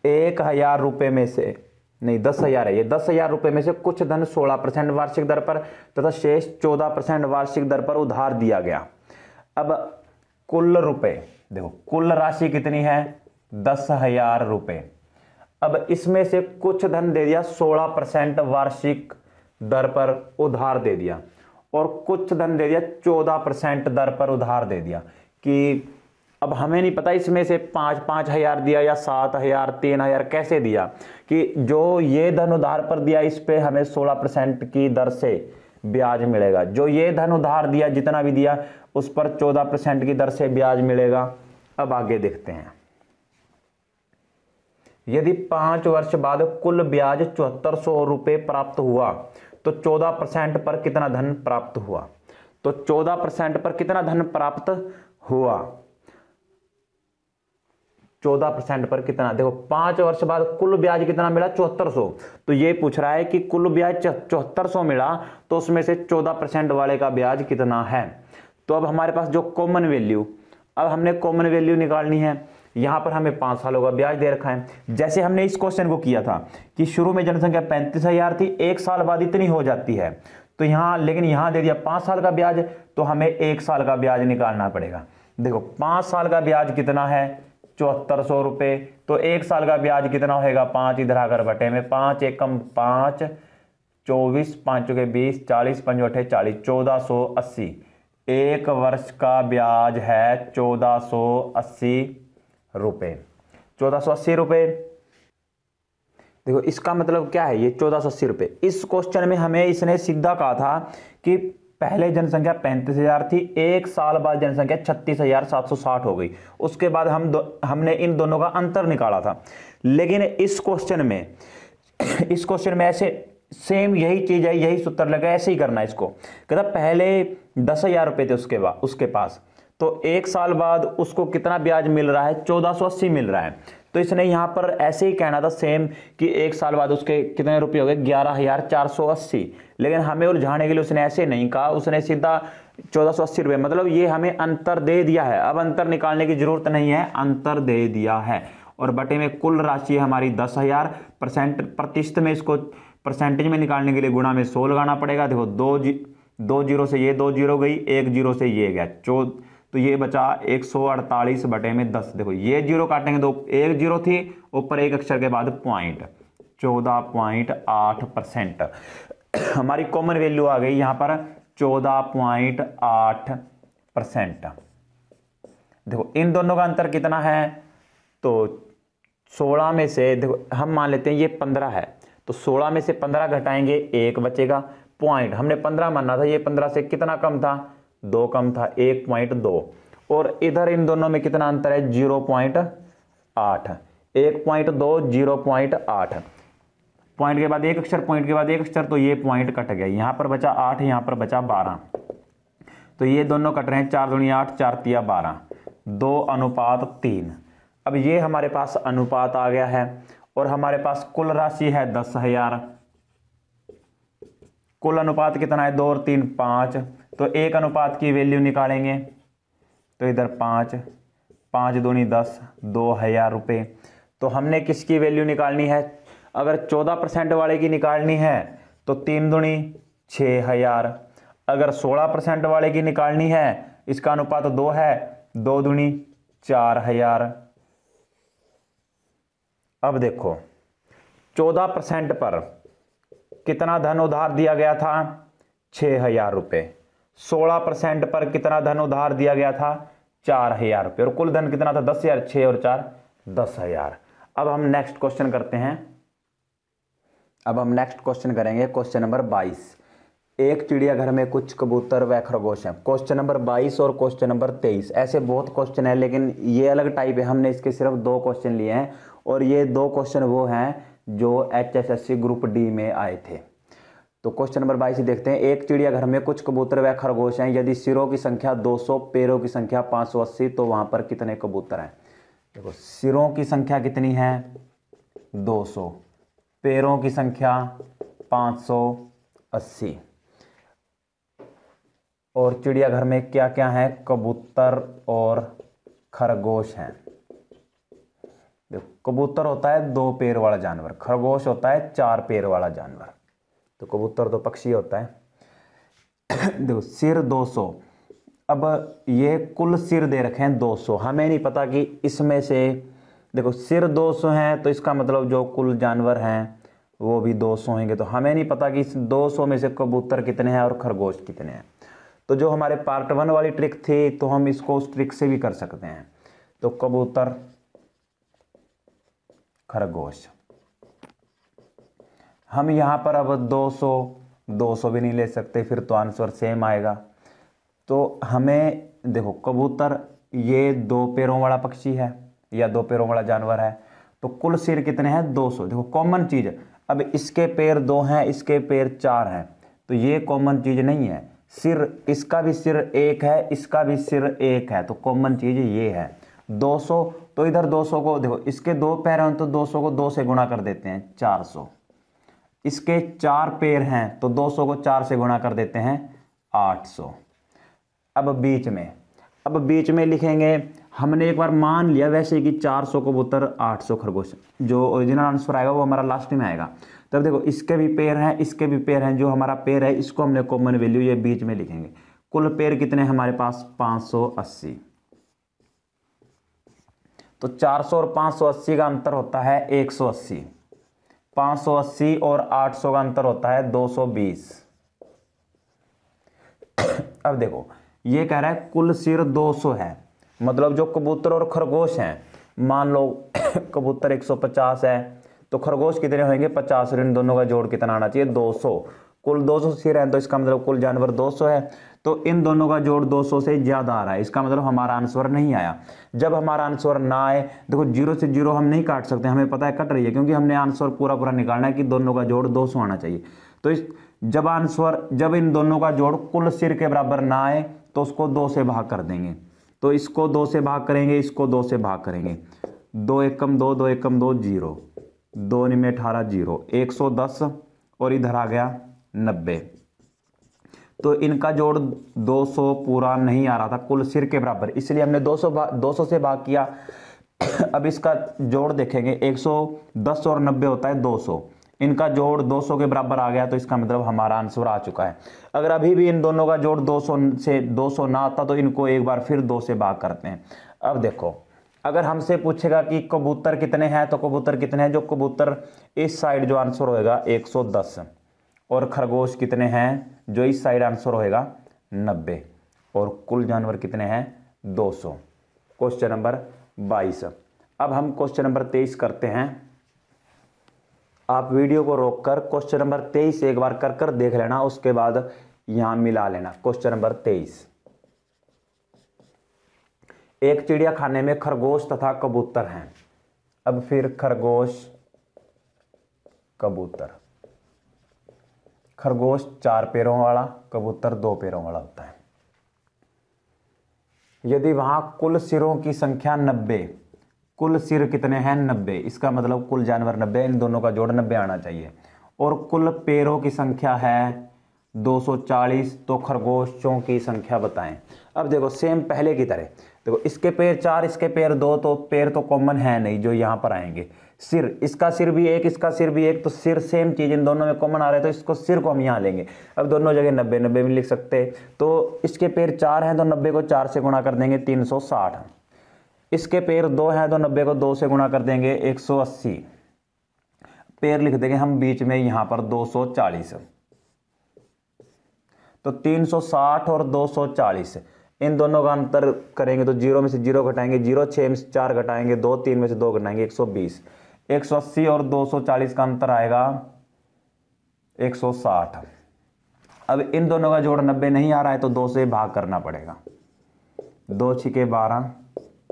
1,000 रुपए में से, नहीं 10,000 है ये, 10,000 रुपए में से कुछ धन 16% वार्षिक दर पर तथा शेष 14% वार्षिक दर पर उधार दिया गया। अब कुल रुपए, देखो कुल राशि कितनी है 10,000 रुपए। अब इसमें से कुछ धन दे दिया 16% वार्षिक दर पर उधार दे दिया, और कुछ धन दे दिया 14% दर पर उधार दे दिया, कि अब हमें नहीं पता इसमें से 5,000 दिया या 7,000, 3,000 कैसे दिया, कि जो ये धन उधार पर दिया इस पे हमें 16% की दर से ब्याज मिलेगा, जो ये धन उधार दिया जितना भी दिया उस पर 14% की दर से ब्याज मिलेगा। अब आगे देखते हैं, यदि 5 वर्ष बाद कुल ब्याज 7400 रुपये प्राप्त हुआ तो 14% पर कितना धन प्राप्त हुआ। तो 14% पर कितना धन प्राप्त हुआ, 14% पर कितना, देखो 5 वर्ष बाद कुल ब्याज कितना मिला 7400, तो ये पूछ रहा है कि कुल ब्याज 7400 मिला तो उसमें से 14% वाले का ब्याज कितना है। तो अब हमारे पास जो कॉमन वैल्यू, अब हमने कॉमन वैल्यू निकालनी है। यहां पर हमें 5 सालों का ब्याज दे रखा है, जैसे हमने इस क्वेश्चन को किया था कि शुरू में जनसंख्या 35,000 थी, 1 साल बाद इतनी हो जाती है, तो यहां लेकिन यहां दे दिया 5 साल का ब्याज, तो हमें 1 साल का ब्याज निकालना पड़ेगा। देखो 5 साल का ब्याज कितना है 7400 रुपये, तो 1 साल का ब्याज कितना होगा 5 इधर आकर बटे में 5 एकम 5, 24, 5 के 20, 40, 5 अठे 40, 1480। 1 वर्ष का ब्याज है 1480 रुपये, 1480 रुपये। देखो इसका मतलब क्या है, ये 1480 रुपये। इस क्वेश्चन में हमें इसने सीधा कहा था कि पहले जनसंख्या 35,000 थी, 1 साल बाद जनसंख्या 36,760 हो गई, उसके बाद हमने इन दोनों का अंतर निकाला था। लेकिन इस क्वेश्चन में ऐसे सेम यही चीज है, यही सूत्र लगा, ऐसे ही करना है इसको। कहता पहले 10,000 रुपये थे उसके पास, तो 1 साल बाद उसको कितना ब्याज मिल रहा है 1480 मिल रहा है। तो इसने यहां पर ऐसे ही कहना था सेम कि 1 साल बाद उसके कितने रुपये हो गए 11,480, लेकिन हमें उलझाने के लिए उसने ऐसे नहीं कहा, उसने सीधा 1480 रुपये, मतलब ये हमें अंतर दे दिया है। अब अंतर निकालने की जरूरत नहीं है, अंतर दे दिया है। और बटे में कुल राशि हमारी 10,000, प्रतिशत में इसको परसेंटेज में निकालने के लिए गुणा में 100 लगाना पड़ेगा। देखो 2 जीरो से ये 2 जीरो गई, 1 जीरो से ये गया, तो ये बचा 148 बटे में 10। देखो ये जीरो काटेंगे तो 1 जीरो थी, ऊपर एक अक्षर के बाद पॉइंट, 14.8% हमारी कॉमन वैल्यू आ गई यहां पर 14.8%। देखो इन दोनों का अंतर कितना है, तो 16 में से देखो हम मान लेते हैं ये 15 है, तो 16 में से 15 घटाएंगे 1 बचेगा, पॉइंट हमने 15 मानना था, ये 15 से कितना कम था 2 कम था, 1.2। और इधर इन दोनों में कितना अंतर है 0.8, 1.2 0.8, पॉइंट के बाद एक अक्षर, पॉइंट के बाद एक अक्षर, तो ये पॉइंट कट गया, यहां पर बचा 8, यहां पर बचा 12, तो ये दोनों कट रहे हैं, 4 दूनी 8, 4 तिया 12, 2:3। अब ये हमारे पास अनुपात आ गया है और हमारे पास कुल राशि है 10,000, कुल अनुपात कितना है 2 और 3 5, तो 1 अनुपात की वैल्यू निकालेंगे, तो इधर 5, 5 दूनी 10, 2,000 रुपये। तो हमने किसकी वैल्यू निकालनी है, अगर 14% वाले की निकालनी है तो 3 दूनी 6,000, अगर 16% वाले की निकालनी है, इसका अनुपात 2 है, 2 दूनी 4,000। अब देखो 14% पर कितना धन उधार दिया गया था 6,000 रुपये, 16% पर कितना धन उधार दिया गया था 4,000 रुपये, और कुल धन कितना था 10,000, 6 और 4 10,000। अब हम नेक्स्ट क्वेश्चन करते हैं, अब हम नेक्स्ट क्वेश्चन करेंगे क्वेश्चन नंबर 22। एक चिड़ियाघर में कुछ कबूतर व खरगोश हैं। क्वेश्चन नंबर 22 और क्वेश्चन नंबर 23 ऐसे बहुत क्वेश्चन है, लेकिन ये अलग टाइप है, हमने इसके सिर्फ 2 क्वेश्चन लिए हैं, और ये 2 क्वेश्चन वो हैं जो HSSC ग्रुप डी में आए थे। तो क्वेश्चन नंबर 22 देखते हैं। एक चिड़ियाघर में कुछ कबूतर व खरगोश हैं, यदि सिरों की संख्या 200, पैरों की संख्या 580, तो वहां पर कितने कबूतर हैं। देखो सिरों की संख्या कितनी है 200, पैरों की संख्या 580, और चिड़ियाघर में क्या क्या है कबूतर और खरगोश हैं। देखो कबूतर होता है 2 पैर वाला जानवर, खरगोश होता है 4 पैर वाला जानवर, तो कबूतर तो पक्षी होता है। देखो सिर 200, अब ये कुल सिर दे रखे हैं 200, हमें नहीं पता कि इसमें से, देखो सिर 200 हैं तो इसका मतलब जो कुल जानवर हैं वो भी 200 होंगे, तो हमें नहीं पता कि इस 200 में से कबूतर कितने हैं और खरगोश कितने हैं। तो जो हमारे पार्ट 1 वाली ट्रिक थी, तो हम इसको उस ट्रिक से भी कर सकते हैं। तो कबूतर, खरगोश। हम यहां पर अब 200 भी नहीं ले सकते, फिर तो आंसर सेम आएगा। तो हमें देखो कबूतर ये 2 पैरों वाला पक्षी है या 2 पैरों वाला जानवर है, तो कुल सिर कितने हैं 200। देखो कॉमन चीज, अब इसके पैर 2 हैं, इसके पैर 4 हैं, तो ये कॉमन चीज नहीं है। सिर, इसका भी सिर 1 है, इसका भी सिर 1 है, तो कॉमन चीज ये है 200। तो इधर 200 को देखो, इसके 2 पैर हैं तो 200 को 2 से गुणा कर देते हैं 400। इसके 4 पैर हैं तो 200 को 4 से गुणा कर देते हैं 800। अब बीच में लिखेंगे, हमने एक बार मान लिया वैसे कि 400 कबूतर 800 खरगोश, जो ओरिजिनल आंसर आएगा वो हमारा लास्ट में आएगा। तब देखो इसके भी पैर हैं, इसके भी पैर हैं, जो हमारा पैर है इसको हमने कॉमन वैल्यू ये बीच में लिखेंगे। कुल पैर कितने हमारे पास 580। तो 400 और 580 का अंतर होता है 180। 580 और 800 का अंतर होता है 220। अब देखो ये कह रहा है कुल सिर 200 है, मतलब जो कबूतर और खरगोश हैं, मान लो कबूतर 150 है तो खरगोश कितने होंगे 50, और इन दोनों का जोड़ कितना आना चाहिए 200। कुल 200 सिर है तो इसका मतलब कुल जानवर 200 है, तो इन दोनों का जोड़ 200 से ज्यादा आ रहा है, इसका मतलब हमारा आंसर नहीं आया। जब हमारा आंसर ना आए, देखो 0 से 0 हम नहीं काट सकते, हमें पता है कट रही है, क्योंकि हमने आंसर पूरा निकालना है कि दोनों का जोड़ 200 आना चाहिए। तो जब इन दोनों का जोड़ कुल सिर के बराबर ना आए तो उसको 2 से भाग कर देंगे। तो इसको 2 से भाग करेंगे, इसको 2 से भाग करेंगे, 2 एकम 2, 2 एकम 2, 0, 2 में 18, 0, 110 और इधर आ गया 90। तो इनका जोड़ 200 पूरा नहीं आ रहा था कुल सिर के बराबर, इसलिए हमने 200 से भाग किया। अब इसका जोड़ देखेंगे, 110 और 90 होता है 200, इनका जोड़ 200 के बराबर आ गया, तो इसका मतलब हमारा आंसर आ चुका है। अगर अभी भी इन दोनों का जोड़ 200 ना आता तो इनको एक बार फिर 2 से भाग करते हैं। अब देखो अगर हमसे पूछेगा कि कबूतर कितने हैं, तो कबूतर कितने हैं, जो कबूतर इस साइड जो आंसर होएगा 110, और खरगोश कितने हैं, जो इस साइड आंसर होएगा 90, और कुल जानवर कितने हैं 200। Question number 22। अब हम क्वेश्चन नंबर 23 करते हैं। आप वीडियो को रोककर क्वेश्चन नंबर 23 एक बार कर देख लेना, उसके बाद यहां मिला लेना। क्वेश्चन नंबर 23, एक चिड़िया खाने में खरगोश तथा कबूतर हैं। अब फिर खरगोश, कबूतर, खरगोश 4 पैरों वाला, कबूतर 2 पैरों वाला होता है। यदि वहां कुल सिरों की संख्या 90, कुल सिर कितने हैं 90, इसका मतलब कुल जानवर 90, इन दोनों का जोड़ 90 आना चाहिए, और कुल पैरों की संख्या है 240, तो खरगोशों की संख्या बताएं। अब देखो सेम पहले की तरह, देखो इसके पैर 4, इसके पैर 2, तो पैर तो कॉमन है नहीं जो यहां पर आएंगे। सिर, इसका सिर भी 1, इसका सिर भी 1, तो सिर सेम चीज, इन दोनों में कॉमन आ रहे हैं, तो इसको सिर को हम यहां लेंगे। अब दोनों जगह 90 भी लिख सकते, तो इसके पैर 4 हैं तो 90 को 4 से गुणा कर देंगे 360। इसके पैर 2 हैं तो 90 को 2 से गुणा कर देंगे 180। पैर लिख देंगे हम बीच में यहां पर 240, तो 360 और 240, इन दोनों का अंतर करेंगे तो 0 में से 0 घटाएंगे 0, 6 में से 4 घटाएंगे 2, 3 में से 2 घटाएंगे 120, 180 और 240 का अंतर आएगा 160। अब इन दोनों का जोड़ 90 नहीं आ रहा है तो 2 से भाग करना पड़ेगा, 2 छिके 12,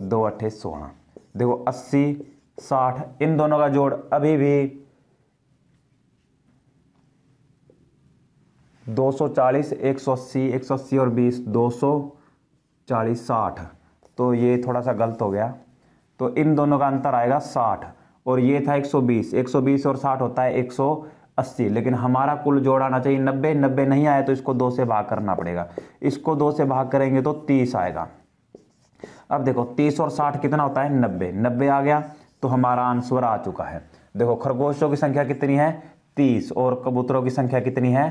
2 अट्ठे 16। देखो 80, 60, इन दोनों का जोड़ अभी भी 240, 180, 180 और 20, 240, 60, तो ये थोड़ा सा गलत हो गया, तो इन दोनों का अंतर आएगा 60, और ये था 120, 120 और 60 होता है 180, लेकिन हमारा कुल जोड़ आना चाहिए 90, 90 नहीं आया तो इसको 2 से भाग करना पड़ेगा, इसको 2 से भाग करेंगे तो 30 आएगा। अब देखो 30 और 60 कितना होता है 90, 90 आ गया तो हमारा आंसर आ चुका है। देखो खरगोशों की संख्या कितनी है 30, और कबूतरों की संख्या कितनी है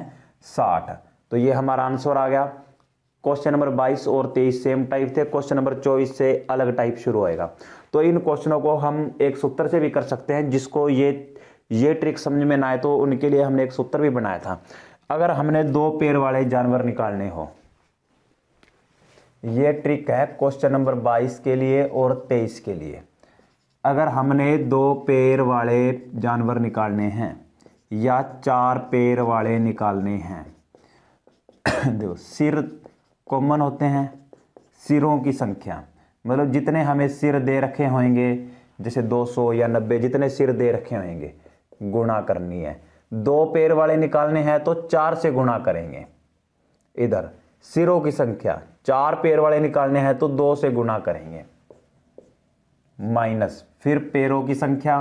60, तो ये हमारा आंसर आ गया। क्वेश्चन नंबर 22 और 23 सेम टाइप थे, क्वेश्चन नंबर 24 से अलग टाइप शुरू होएगा। तो इन क्वेश्चनों को हम एक सूत्र से भी कर सकते हैं, जिसको ये ट्रिक समझ में ना आए तो उनके लिए हमने एक सूत्र भी बनाया था। अगर हमने 2 पैर वाले जानवर निकालने हो, ये ट्रिक है क्वेश्चन नंबर 22 के लिए और 23 के लिए। अगर हमने 2 पैर वाले जानवर निकालने हैं या 4 पैर वाले निकालने हैं, देखो सिर कॉमन होते हैं, सिरों की संख्या मतलब जितने हमें सिर दे रखे होंगे, जैसे 200 या 90 जितने सिर दे रखे होंगे गुणा करनी है। 2 पैर वाले निकालने हैं तो 4 से गुणा करेंगे। इधर सिरों की संख्या 4 पैर वाले निकालने हैं तो 2 से गुणा करेंगे, माइनस फिर पैरों की संख्या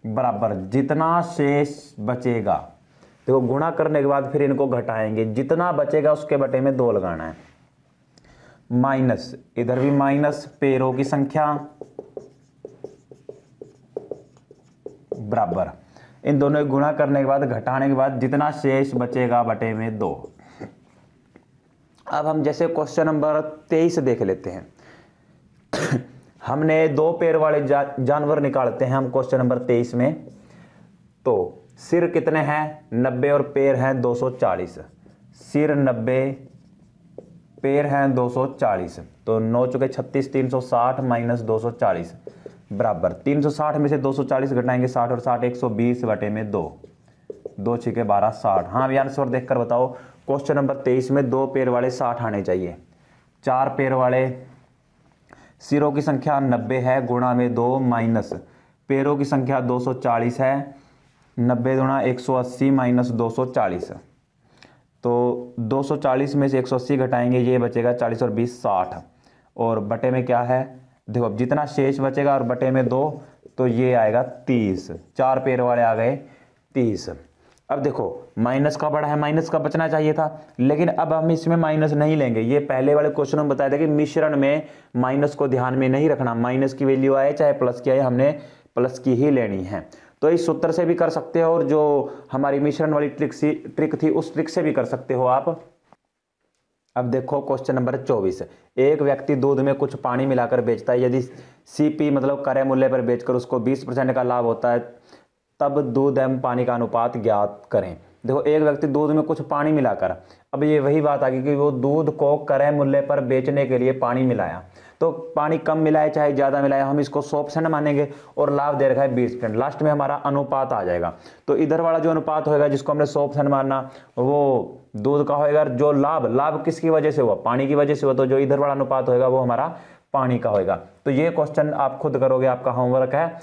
बराबर जितना शेष बचेगा, देखो गुणा करने के बाद फिर इनको घटाएंगे, जितना बचेगा उसके बटे में 2 लगाना है, माइनस इधर भी माइनस पैरों की संख्या बराबर इन दोनों को गुणा करने के बाद घटाने के बाद जितना शेष बचेगा बटे में 2। अब हम जैसे क्वेश्चन नंबर 23 देख लेते हैं। हमने 2 पैर वाले जानवर निकालते हैं हम क्वेश्चन नंबर 23 में। तो सिर कितने हैं 90 और पैर हैं 240, सिर 90 पैर हैं 240, तो 9 चुके 36 360 माइनस 240 बराबर 360 में से 240 घटाएंगे 60 और 60 120 बटे में 2, 2 छिके 12 60। हाँ अभी आंसर देखकर बताओ। क्वेश्चन नंबर 23 में 2 पैर वाले 60 आने चाहिए, 4 पैर वाले सिरों की संख्या 90 है गुणा में 2 माइनस पैरों की संख्या 240 है, 90 गुणा 180 माइनस 240, तो 240 में से 180 घटाएंगे ये बचेगा 40 और 20 60 और बटे में क्या है, देखो अब जितना शेष बचेगा और बटे में 2 तो ये आएगा 30, 4 पैर वाले आ गए 30। अब देखो माइनस का बड़ा है, माइनस का बचना चाहिए था, लेकिन अब हम इसमें माइनस नहीं लेंगे। ये पहले वाले क्वेश्चन में बताया था कि मिश्रण में माइनस को ध्यान में नहीं रखना, माइनस की वैल्यू आए चाहे प्लस की आए हमने प्लस की ही लेनी है। तो इस सूत्र से भी कर सकते हो और जो हमारी मिश्रण वाली ट्रिक थी उस ट्रिक से भी कर सकते हो आप। अब देखो क्वेश्चन नंबर 24, एक व्यक्ति दूध में कुछ पानी मिलाकर बेचता है, यदि सीपी मतलब क्रय मूल्य पर बेचकर उसको 20% का लाभ होता है तब दूध एवं पानी का अनुपात ज्ञात करें। देखो एक व्यक्ति दूध में कुछ पानी मिलाकर, अब ये वही बात आ गई कि वो दूध को क्रय मूल्य पर बेचने के लिए पानी मिलाया, तो पानी कम मिलाए चाहे ज्यादा मिलाए हम इसको 100% मानेंगे और लाभ दे रखा है 20%, लास्ट में हमारा अनुपात आ जाएगा। तो इधर वाला जो अनुपात होगा जिसको हमने 100% मानना वो दूध का होगा, जो लाभ किसकी वजह से हुआ, पानी की वजह से हुआ, तो जो इधर वाला अनुपात होगा वो हमारा पानी का होगा। तो ये क्वेश्चन आप खुद करोगे, आपका होमवर्क है।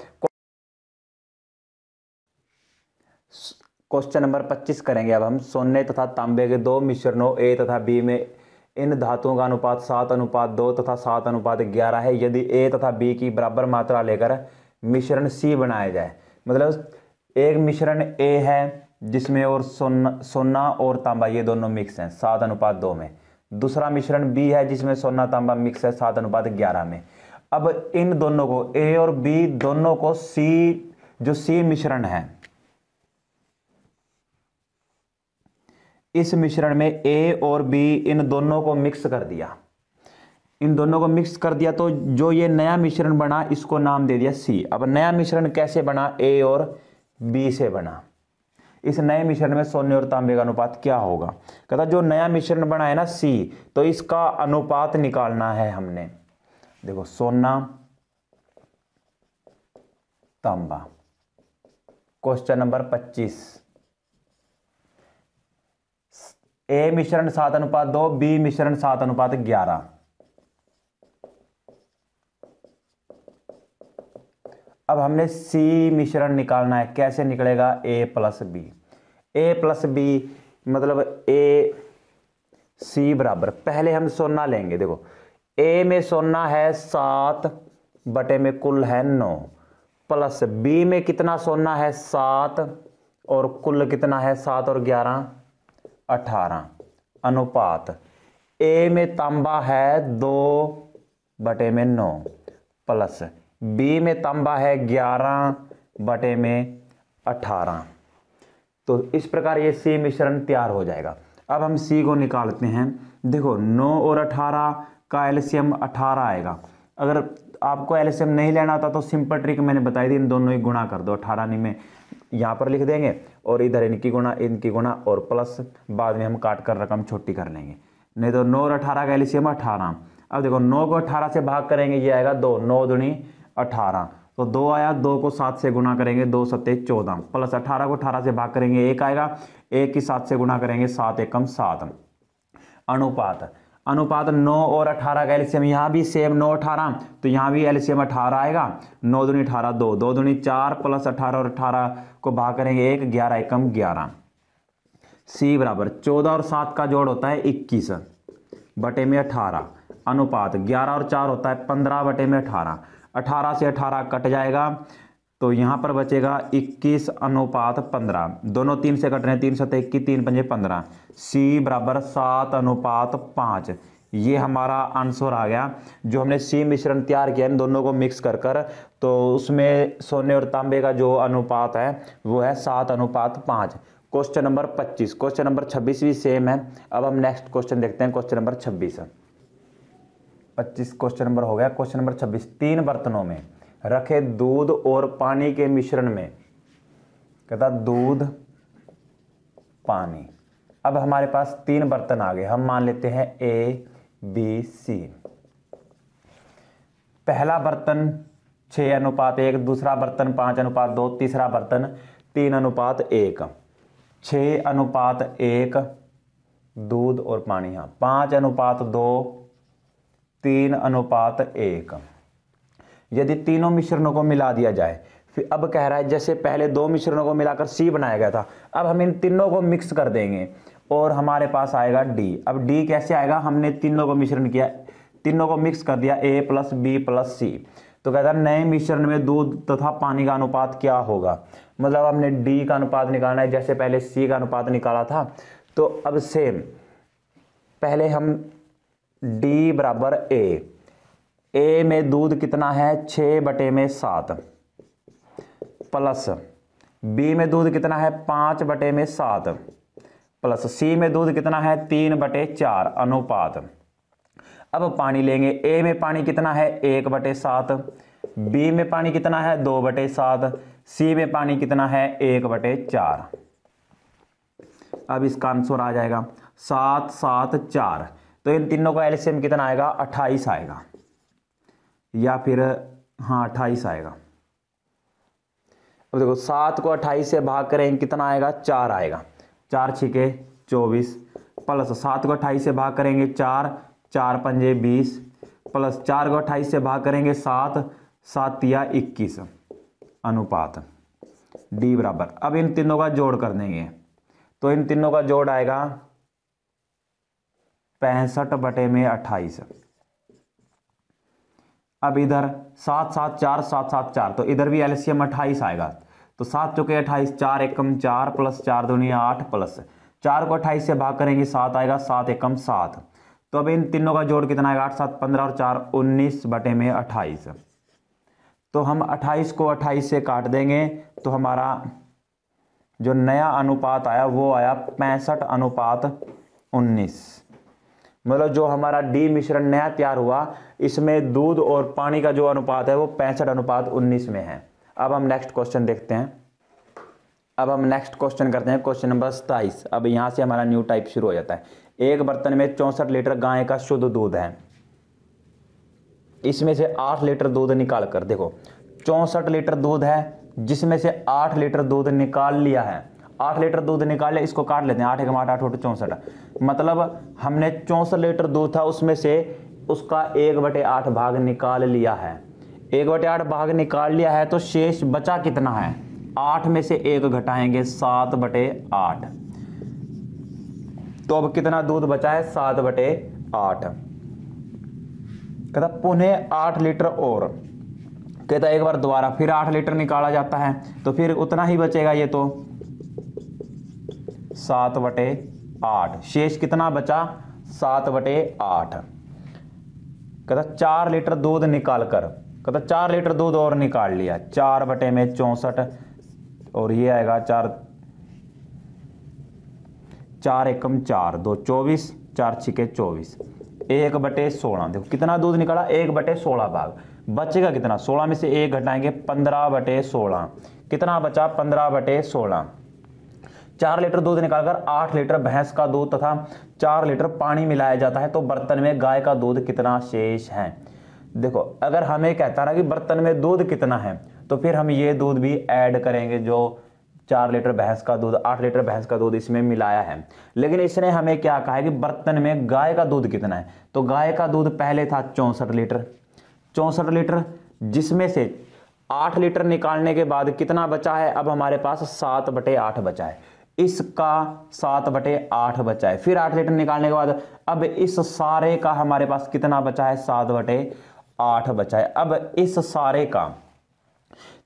क्वेश्चन नंबर 25 करेंगे अब हम। सोने तथा तांबे के 2 मिश्रणों ए तथा बी में इन धातुओं का अनुपात 7:2 तथा 7:11 है। यदि ए तथा बी की बराबर मात्रा लेकर मिश्रण सी बनाया जाए, मतलब एक मिश्रण ए है जिसमें और सोना और तांबा ये दोनों मिक्स हैं 7:2 में, दूसरा मिश्रण बी है जिसमें सोना तांबा मिक्स है 7:11 में। अब इन दोनों को ए और बी दोनों को सी, जो सी मिश्रण है, इस मिश्रण में ए और बी इन दोनों को मिक्स कर दिया, इन दोनों को मिक्स कर दिया, तो जो ये नया मिश्रण बना इसको नाम दे दिया सी। अब नया मिश्रण कैसे बना, ए और बी से बना। इस नए मिश्रण में सोने और तांबे का अनुपात क्या होगा, कहता जो नया मिश्रण बना है ना सी, तो इसका अनुपात निकालना है हमने। देखो सोना तांबा, क्वेश्चन नंबर 25, ए मिश्रण 7:2, बी मिश्रण 7:11। अब हमने सी मिश्रण निकालना है, कैसे निकलेगा, ए प्लस बी। ए प्लस बी मतलब ए सी बराबर, पहले हम सोना लेंगे। देखो ए में सोना है 7 बटे में कुल है 9, प्लस बी में कितना सोना है 7 और कुल कितना है 7 और 11 18, अनुपात ए में तांबा है 2 बटे में 9 प्लस बी में तांबा है 11 बटे में 18। तो इस प्रकार ये सी मिश्रण तैयार हो जाएगा। अब हम सी को निकालते हैं। देखो 9 और 18 का एलसीएम 18 आएगा। अगर आपको एलसीएम नहीं लेना था तो सिंपल ट्रिक मैंने बताई थी, इन दोनों ही गुणा कर दो, 18 में यहाँ पर लिख देंगे और इधर इनकी गुणा और प्लस बाद में हम काट कर रकम छोटी कर लेंगे। नहीं तो 9 और 18 का एलसीएम 18। अब देखो 9 को 18 से भाग करेंगे, ये आएगा 2, 9 दूनी 18, तो 2 आया, 2 को 7 से गुणा करेंगे 2 सत्ते 14, प्लस 18 को 18 से भाग करेंगे 1 आएगा, 1 की 7 से गुणा करेंगे 7 एकम 7। अनुपात 9 और 18 का एलसीएम यहाँ भी सेम 9 18, तो यहाँ भी एलसीएम 18 आएगा। 9 दूनी 18 2, 2 दूनी 4 प्लस 18 और 18 को भाग करेंगे 1, 11 एकम 11। सी बराबर 14 और 7 का जोड़ होता है 21 बटे में 18, अनुपात 11 और 4 होता है 15 बटे में 18। 18 से 18 कट जाएगा तो यहाँ पर बचेगा 21 अनुपात 15, दोनों 3 से कट रहे हैं, 3 सत्ते 21, 3 पंजे 15। सी बराबर 7 अनुपात 5, ये हमारा आंसर आ गया। जो हमने सी मिश्रण तैयार किया इन दोनों को मिक्स कर कर, तो उसमें सोने और तांबे का जो अनुपात है वो है 7 अनुपात 5। Question number 25। क्वेश्चन नंबर 26 भी सेम है। अब हम नेक्स्ट क्वेश्चन देखते हैं, क्वेश्चन नंबर 26। 25 क्वेश्चन नंबर हो गया। क्वेश्चन नंबर 26, 3 बर्तनों में रखे दूध और पानी के मिश्रण में, कहता दूध पानी। अब हमारे पास 3 बर्तन आ गए, हम मान लेते हैं ए बी सी। पहला बर्तन 6 अनुपात 1, दूसरा बर्तन 5 अनुपात 2, तीसरा बर्तन 3 अनुपात 1। 6 अनुपात 1 दूध और पानी, हाँ 5 अनुपात 2, 3 अनुपात 1। यदि तीनों मिश्रणों को मिला दिया जाए, फिर अब कह रहा है जैसे पहले 2 मिश्रणों को मिलाकर सी बनाया गया था, अब हम इन तीनों को मिक्स कर देंगे और हमारे पास आएगा डी। अब डी कैसे आएगा, हमने तीनों को मिश्रण किया, तीनों को मिक्स कर दिया, ए प्लस बी प्लस सी। तो कहता है नए मिश्रण में दूध तथा पानी का अनुपात क्या होगा। मतलब हमने डी का अनुपात निकालना है, जैसे पहले सी का अनुपात निकाला था। तो अब सेम पहले हम डी बराबर ए में दूध कितना है 6 बटे में 7, प्लस बी में दूध कितना है 5 बटे में 7, प्लस सी में दूध कितना है 3 बटे 4 अनुपात। अब पानी लेंगे, ए में पानी कितना है 1 बटे 7, बी में पानी कितना है 2 बटे 7, सी में पानी कितना है 1 बटे 4। अब इसका आंसर आ जाएगा 7 7 4। तो इन तीनों का एलसीएम कितना आएगा 28 आएगा, या फिर हाँ 28 आएगा। अब देखो 7 को 28 से भाग करें कितना आएगा 4 आएगा, 4 छिके 24, प्लस 7 को 28 से भाग करेंगे 4, 4 पंजे 20, प्लस 4 को 28 से भाग करेंगे 7, 7 या 21 अनुपात डी बराबर। अब इन तीनों का जोड़ कर देंगे, तो इन तीनों का जोड़ आएगा 65 बटे में 28। अब इधर 7 7 4 7 7 4, तो इधर भी एलसीएम 28 आएगा। तो 7 चौके 28, 4 एकम 4 प्लस 4 दूनी 8, प्लस 4 को 28 से भाग करेंगे 7 आएगा, 7 एकम 7। तो अब इन तीनों का जोड़ कितना आएगा 8 7 15 और 4 19 बटे में 28। तो हम 28 को 28 से काट देंगे, तो हमारा जो नया अनुपात आया वो आया 65 अनुपात 19। मतलब जो हमारा डी मिश्रण नया तैयार हुआ, इसमें दूध और पानी का जो अनुपात है वो 65 अनुपात 19 में है। अब हम नेक्स्ट क्वेश्चन देखते हैं। अब हम नेक्स्ट क्वेश्चन करते हैं, क्वेश्चन नंबर 27। अब यहाँ से हमारा न्यू टाइप शुरू हो जाता है। एक बर्तन में 64 लीटर गाय का शुद्ध दूध है, इसमें से 8 लीटर दूध निकाल कर, देखो 64 लीटर दूध है जिसमें से 8 लीटर दूध निकाल लिया है। 8 लीटर दूध निकाल लिया, इसको काट लेते हैं, 8 8 8 8 64। मतलब हमने 64 लीटर दूध था उसमें से उसका 1/8 भाग निकाल लिया है। 1/8 भाग निकाल लिया है, तो शेष बचा कितना है, 8 में से 1 घटाएंगे 7/8। तो अब कितना दूध बचा है 7/8। कहता पुनः 8 लीटर और, कहता एक बार दोबारा फिर 8 लीटर निकाला जाता है, तो फिर उतना ही बचेगा, ये तो 7/8। शेष कितना बचा 7/8। कहता 4 लीटर दूध निकाल कर, कहता 4 लीटर दूध और निकाल लिया, 4 बटे में 64 और ये आएगा 4 एकम 4 2 24, 4 छिके 24, 1/16। देखो कितना दूध निकाला 1/16 भाग, बचेगा कितना, 16 में से 1 घटाएंगे 15/16, कितना बचा 15/16। 4 लीटर दूध निकालकर 8 लीटर भैंस का दूध तथा 4 लीटर पानी मिलाया जाता है तो बर्तन में गाय का दूध कितना शेष है। देखो अगर हमें कहता ना कि बर्तन में दूध कितना है तो फिर हम ये दूध भी ऐड करेंगे, जो 4 लीटर भैंस का दूध 8 लीटर भैंस का दूध इसमें मिलाया है। लेकिन इसने हमें क्या कहा है कि बर्तन में गाय का दूध कितना है, तो गाय का दूध पहले था 64 लीटर, 64 लीटर, जिसमें से 8 लीटर निकालने के बाद कितना बचा है, अब हमारे पास 7/8 बचा है, इसका 7/8 बचा है। फिर 8 लीटर निकालने के बाद अब इस सारे का हमारे पास कितना बचा है, 7/8 बचा है। अब इस सारे का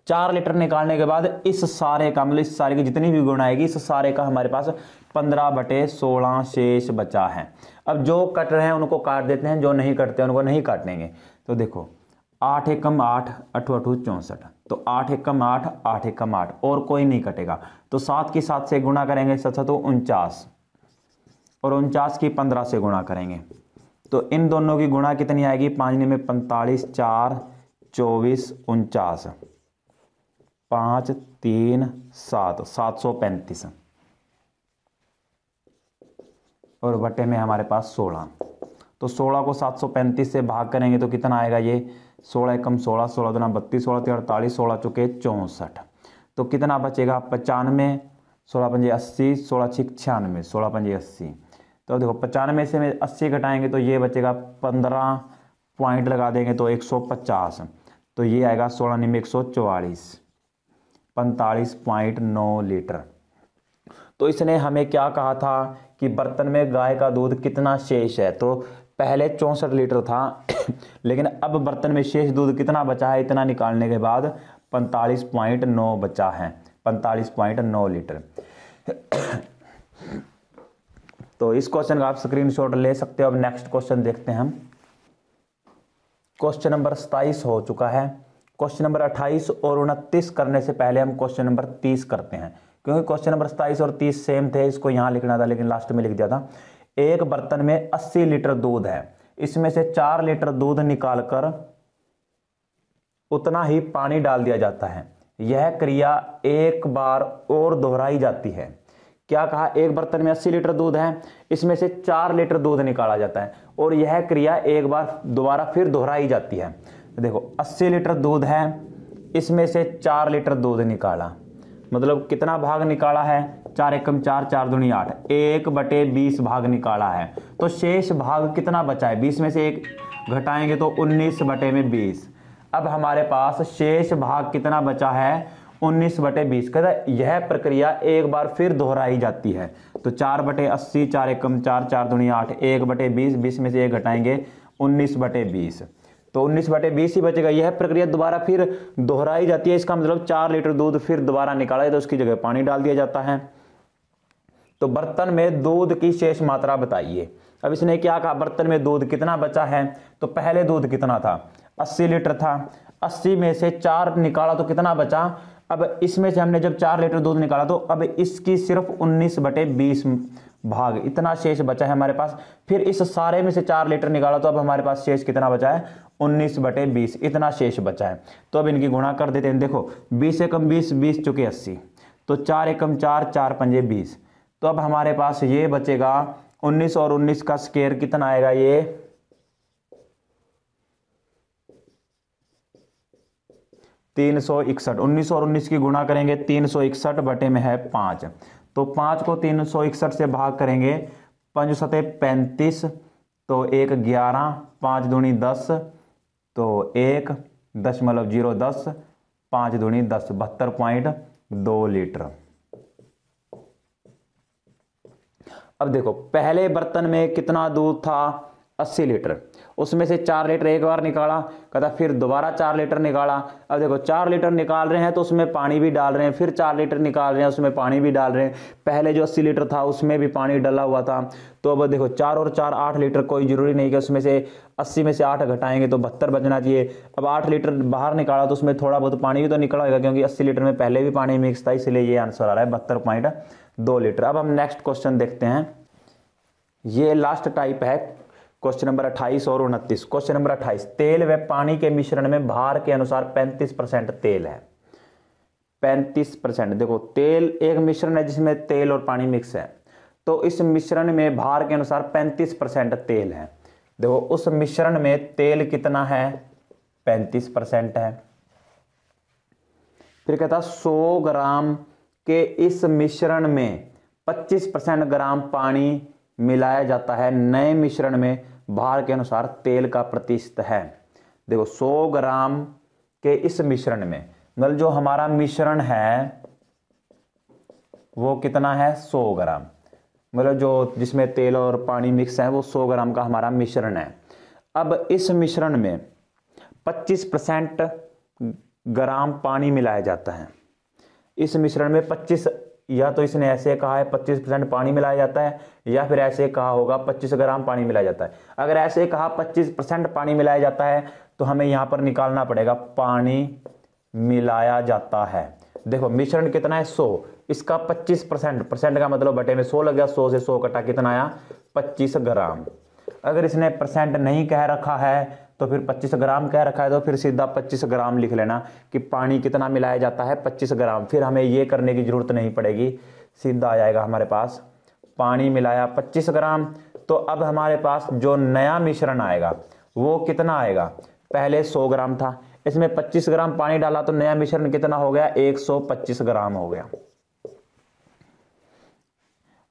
4 लीटर निकालने के बाद इस सारे का मतलब इस सारे की जितनी भी गुण आएगी इस सारे का हमारे पास 15/16 शेष बचा है। अब जो कट रहे हैं उनको काट देते हैं, जो नहीं कटते हैं उनको नहीं काटेंगे। तो देखो 8 एकम 8, 8 8 64, तो 8 एकम 8, 8 एकम 8, और कोई नहीं कटेगा तो 7 की 7 से गुणा करेंगे, 7 तो 49, और 49 की 15 से गुणा करेंगे तो इन दोनों की गुणा कितनी आएगी, 5 में 45, 4 24 49, 5 3 7 735, और बटे में हमारे पास 16। तो 16 को 735 से भाग करेंगे तो कितना आएगा, ये 16 एकम 16, 16 दूना 32, 16 3 48, 16 चौके 64, तो कितना बचेगा 95, 16 पंजे 80, 16 6 96, 16 पंजे 80। तो देखो 95 से में 80 घटाएंगे तो ये बचेगा 15 पॉइंट लगा देंगे तो 150, तो ये आएगा 16 में 144, 45.9 लीटर। तो इसने हमें क्या कहा था कि बर्तन में गाय का दूध कितना शेष है, तो पहले 64 लीटर था लेकिन अब बर्तन में शेष दूध कितना बचा है, इतना निकालने के बाद 45.9 बचा है, 45.9 लीटर। तो इस क्वेश्चन का आप स्क्रीनशॉट ले सकते हो। अब नेक्स्ट क्वेश्चन देखते हैं हम। क्वेश्चन नंबर 27 हो चुका है। क्वेश्चन नंबर 28 और 29 करने से पहले हम क्वेश्चन नंबर 30 करते हैं, क्योंकि क्वेश्चन नंबर 27 और 30 सेम थे, इसको यहां लिखना था लेकिन लास्ट में लिख दिया था। एक बर्तन में 80 लीटर दूध है, इसमें से 4 लीटर दूध निकालकर उतना ही पानी डाल दिया जाता है। यह क्रिया एक बार और दोहराई जाती है। क्या कहा, एक बर्तन में 80 लीटर दूध है, इसमें से 4 लीटर दूध निकाला जाता है और यह क्रिया एक बार दोबारा फिर दोहराई जाती है। देखो 80 लीटर दूध है, इसमें से 4 लीटर दूध निकाला, मतलब कितना भाग निकाला है, 4 एकम 4, 4 दूनी 8, 1/20 भाग निकाला है। तो शेष भाग कितना बचा है, 20 में से 1 घटाएंगे तो 19/20। अब हमारे पास शेष भाग कितना बचा है, 19/20। कहता यह प्रक्रिया एक बार फिर दोहराई जाती है। तो 4/80, 4 एकम 4, 4 दूनी 8, 1/20, 20 में से 1 घटाएंगे 19/20, तो 19/20 ही बचेगा। यह प्रक्रिया दोबारा फिर दोहराई जाती है, इसका मतलब 4 लीटर दूध फिर दोबारा निकाला है तो उसकी जगह पानी डाल दिया जाता है। तो बर्तन में दूध की शेष मात्रा बताइए। अब इसने क्या कहा, बर्तन में दूध कितना बचा है, तो पहले दूध कितना था, 80 लीटर था, 80 में से 4 निकाला तो कितना बचा। अब इसमें से हमने जब 4 लीटर दूध निकाला तो अब इसकी सिर्फ 19/20 भाग इतना शेष बचा है हमारे पास। फिर इस सारे में से 4 लीटर निकाला तो अब हमारे पास शेष कितना बचा है, 19/20 इतना शेष बचा है। तो अब इनकी गुणा कर देते हैं। देखो 20 एकम 20, 20 चुके 80, तो 4 एकम 4, 4 पंजे 20, तो अब हमारे पास ये बचेगा 19 और 19 का स्क्वायर कितना आएगा, ये 361। 19 और 19 की गुणा करेंगे 361 बटे में है 5, तो 5 को 361 से भाग करेंगे, 5 सते 35, तो 1 11, 5 दूनी 10, तो 1.010, 5 दूनी 10, 72.2 लीटर। अब देखो पहले बर्तन में कितना दूध था, 80 लीटर, उसमें से 4 लीटर एक बार निकाला, कहता फिर दोबारा 4 लीटर निकाला। अब देखो 4 लीटर निकाल रहे हैं तो उसमें पानी भी डाल रहे हैं, फिर 4 लीटर निकाल रहे हैं उसमें पानी भी डाल रहे हैं। पहले जो 80 लीटर था उसमें भी पानी डला हुआ था, तो अब देखो 4 और 4 8 लीटर, कोई जरूरी नहीं कि उसमें से 80 में से 8 घटाएंगे तो 72 बचना चाहिए। अब 8 लीटर बाहर निकाला तो उसमें थोड़ा बहुत पानी भी तो निकला होगा, क्योंकि 80 लीटर में पहले भी पानी मिक्स था, इसलिए ये आंसर आ रहा है 72.2 लीटर। अब हम नेक्स्ट क्वेश्चन देखते हैं। ये लास्ट टाइप है क्वेश्चन नंबर 28 और 29। क्वेश्चन नंबर 28, तेल व पानी के मिश्रण में भार के अनुसार 35% तेल है। 35%। देखो तेल एक मिश्रण है जिसमें तेल और पानी मिक्स है, तो इस मिश्रण में भार के अनुसार 35% तेल है। देखो उस मिश्रण में तेल कितना है, 35% है। फिर कहता 100 ग्राम के इस मिश्रण में 25% ग्राम पानी मिलाया जाता है, नए मिश्रण में भार के अनुसार तेल का प्रतिशत है। देखो 100 ग्राम के इस मिश्रण में, मतलब जो हमारा मिश्रण है वो कितना है, 100 ग्राम, मतलब जो जिसमें तेल और पानी मिक्स है वो 100 ग्राम का हमारा मिश्रण है। अब इस मिश्रण में 25% ग्राम पानी मिलाया जाता है। इस मिश्रण में 25, या तो इसने ऐसे कहा है 25% पानी मिलाया जाता है, या फिर ऐसे कहा होगा 25 ग्राम पानी मिलाया जाता है। अगर ऐसे कहा 25% पानी मिलाया जाता है तो हमें यहां पर निकालना पड़ेगा पानी मिलाया जाता है। देखो मिश्रण कितना है, 100, इसका 25%, परसेंट का मतलब बटे में 100 लग गया, 100 से 100 कटा कितना आया, 25 ग्राम। अगर इसने परसेंट नहीं कह रखा है तो फिर 25 ग्राम कह रखा है तो फिर सीधा 25 ग्राम लिख लेना कि पानी कितना मिलाया जाता है, 25 ग्राम। फिर हमें ये करने की जरूरत नहीं पड़ेगी, सीधा आ जाएगा हमारे पास पानी मिलाया 25 ग्राम। तो अब हमारे पास जो नया मिश्रण आएगा वो कितना आएगा, पहले 100 ग्राम था, इसमें 25 ग्राम पानी डाला तो नया मिश्रण कितना हो गया, 125 ग्राम हो गया।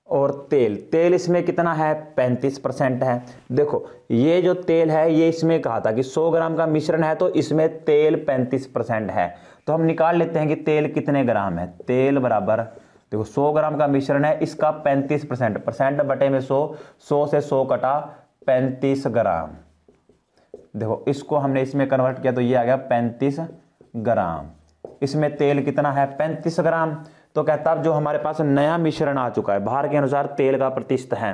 और तेल इसमें कितना है, 35% है। देखो ये जो तेल है ये इसमें कहा था कि 100 ग्राम का मिश्रण है तो इसमें तेल 35% है, तो हम निकाल लेते हैं कि तेल कितने ग्राम है। तेल बराबर, देखो 100 ग्राम का मिश्रण है, इसका 35%, परसेंट बटे में 100, 100 से 100 कटा 35 ग्राम। देखो इसको हमने इसमें कन्वर्ट किया तो ये आ गया 35 ग्राम। इसमें तेल कितना है, 35 ग्राम। तो कहता अब जो हमारे पास नया मिश्रण आ चुका है, भार के अनुसार तेल का प्रतिशत है।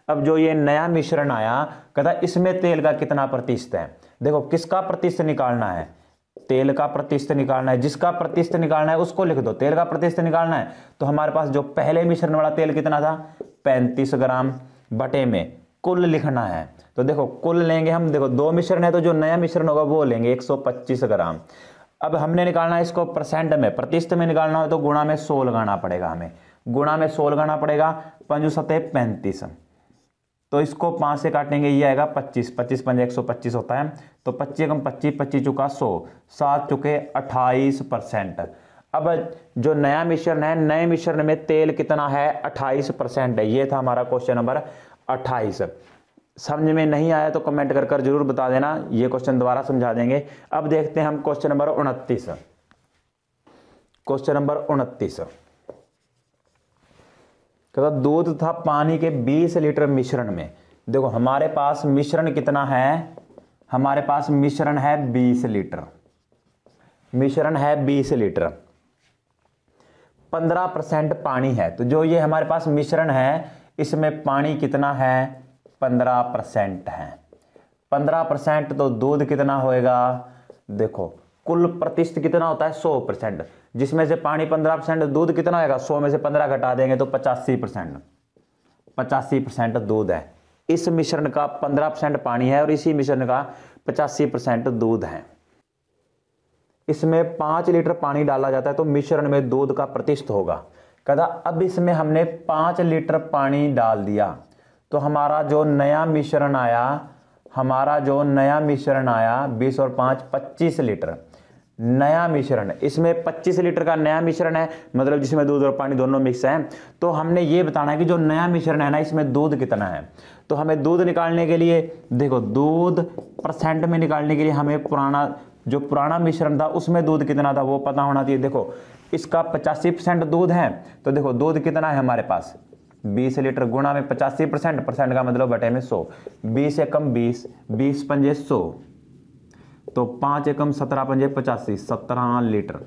अब जो ये नया मिश्रण आया, कहता इसमें तेल का कितना प्रतिशत है। देखो किसका प्रतिशत निकालना है, तेल का प्रतिशत निकालना है। जिसका प्रतिशत निकालना है उसको लिख दो, तेल का प्रतिशत निकालना है। तो हमारे पास जो पहले मिश्रण वाला तेल कितना था, 35 ग्राम, बटे में कुल लिखना है। तो देखो कुल लेंगे हम, देखो 2 मिश्रण है तो जो नया मिश्रण होगा वो लेंगे 125 ग्राम। अब हमने निकालना है इसको परसेंट में, प्रतिशत में निकालना हो तो गुणा में 100 लगाना पड़ेगा, हमें गुणा में 100 लगाना पड़ेगा। 5 सते 35, तो इसको 5 से काटेंगे ये आएगा 25, 25 पंजे 125 होता है, तो 25 कम 25, 25 चुका 100, 7 चुके 28%। अब जो नया मिश्रण है, नए मिश्रण में तेल कितना है, 28% है। ये था हमारा क्वेश्चन नंबर 28। समझ में नहीं आया तो कमेंट कर कर जरूर बता देना, ये क्वेश्चन दोबारा समझा देंगे। अब देखते हैं हम क्वेश्चन नंबर 29। क्वेश्चन नंबर 29 कहता दूध तथा पानी के 20 लीटर मिश्रण में, देखो हमारे पास मिश्रण कितना है, हमारे पास मिश्रण है 20 लीटर, मिश्रण है 20 लीटर, 15% पानी है। तो जो ये हमारे पास मिश्रण है इसमें पानी कितना है, 15% है। 15% तो दूध कितना होएगा, देखो कुल प्रतिशत कितना होता है, 100%, जिसमें से पानी 15%, दूध कितना होगा, 100 में से 15 घटा देंगे तो 85%, 85% दूध है। इस मिश्रण का 15% पानी है और इसी मिश्रण का 85% दूध है। इसमें 5 लीटर पानी डाला जाता है तो मिश्रण में दूध का प्रतिशत होगा। कहता अब इसमें हमने 5 लीटर पानी डाल दिया तो हमारा जो नया मिश्रण आया, हमारा जो नया मिश्रण आया 20 और 5 25 लीटर नया मिश्रण, इसमें 25 लीटर का नया मिश्रण है, मतलब जिसमें दूध और पानी दोनों मिक्स हैं। तो हमने ये बताना है कि जो नया मिश्रण है ना इसमें दूध कितना है। तो हमें दूध निकालने के लिए, देखो दूध परसेंट में निकालने के लिए हमें पुराना मिश्रण था उसमें दूध कितना था वो पता होना चाहिए। देखो इसका 85% दूध है, तो देखो दूध कितना है हमारे पास 20 लीटर, गुणा में 85%, परसेंट का मतलब बटे में 100, 20 एकम 20, 20 पंजे 100, तो 5 एकम 17 पंजे 85, 17 लीटर।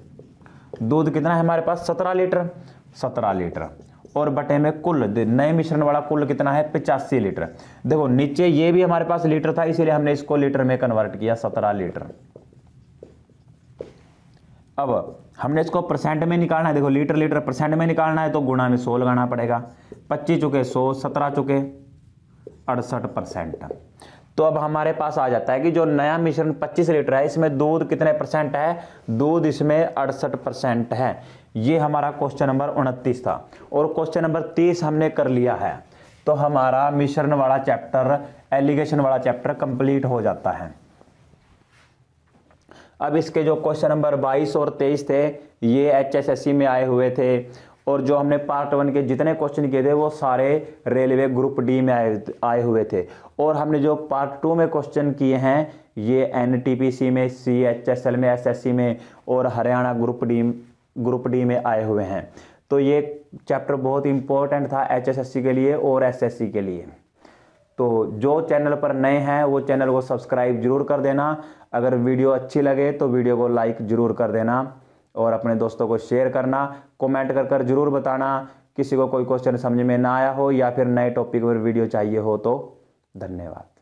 दूध कितना है हमारे पास, 17 लीटर, 17 लीटर, और बटे में कुल नए मिश्रण वाला कुल कितना है 85 लीटर। देखो नीचे ये भी हमारे पास लीटर था इसीलिए हमने इसको लीटर में कन्वर्ट किया, 17 लीटर। अब हमने इसको परसेंट में निकालना है, देखो लीटर लीटर परसेंट में निकालना है तो गुणा में 100 लगाना पड़ेगा। 25 चुके 100, 17 चुके 68%। तो अब हमारे पास आ जाता है कि जो नया मिश्रण 25 लीटर है, इसमें दूध कितने परसेंट है, दूध इसमें 68% है। ये हमारा क्वेश्चन नंबर 29 था। और क्वेश्चन नंबर 30 हमने कर लिया है, तो हमारा मिश्रण वाला चैप्टर, एलिगेशन वाला चैप्टर कंप्लीट हो जाता है। अब इसके जो क्वेश्चन नंबर 22 और 23 थे, ये HSSC में आए हुए थे, और जो हमने पार्ट 1 के जितने क्वेश्चन किए थे वो सारे रेलवे ग्रुप डी में आए हुए थे। और हमने जो पार्ट 2 में क्वेश्चन किए हैं ये NTPC में, CHSL में, SSC में और हरियाणा ग्रुप डी में आए हुए हैं। तो ये चैप्टर बहुत इंपॉर्टेंट था HSSC के लिए और SSC के लिए। तो जो चैनल पर नए हैं वो चैनल को सब्सक्राइब जरूर कर देना। अगर वीडियो अच्छी लगे तो वीडियो को लाइक जरूर कर देना और अपने दोस्तों को शेयर करना। कमेंट कर जरूर बताना किसी को कोई क्वेश्चन समझ में ना आया हो या फिर नए टॉपिक पर वीडियो चाहिए हो तो। धन्यवाद।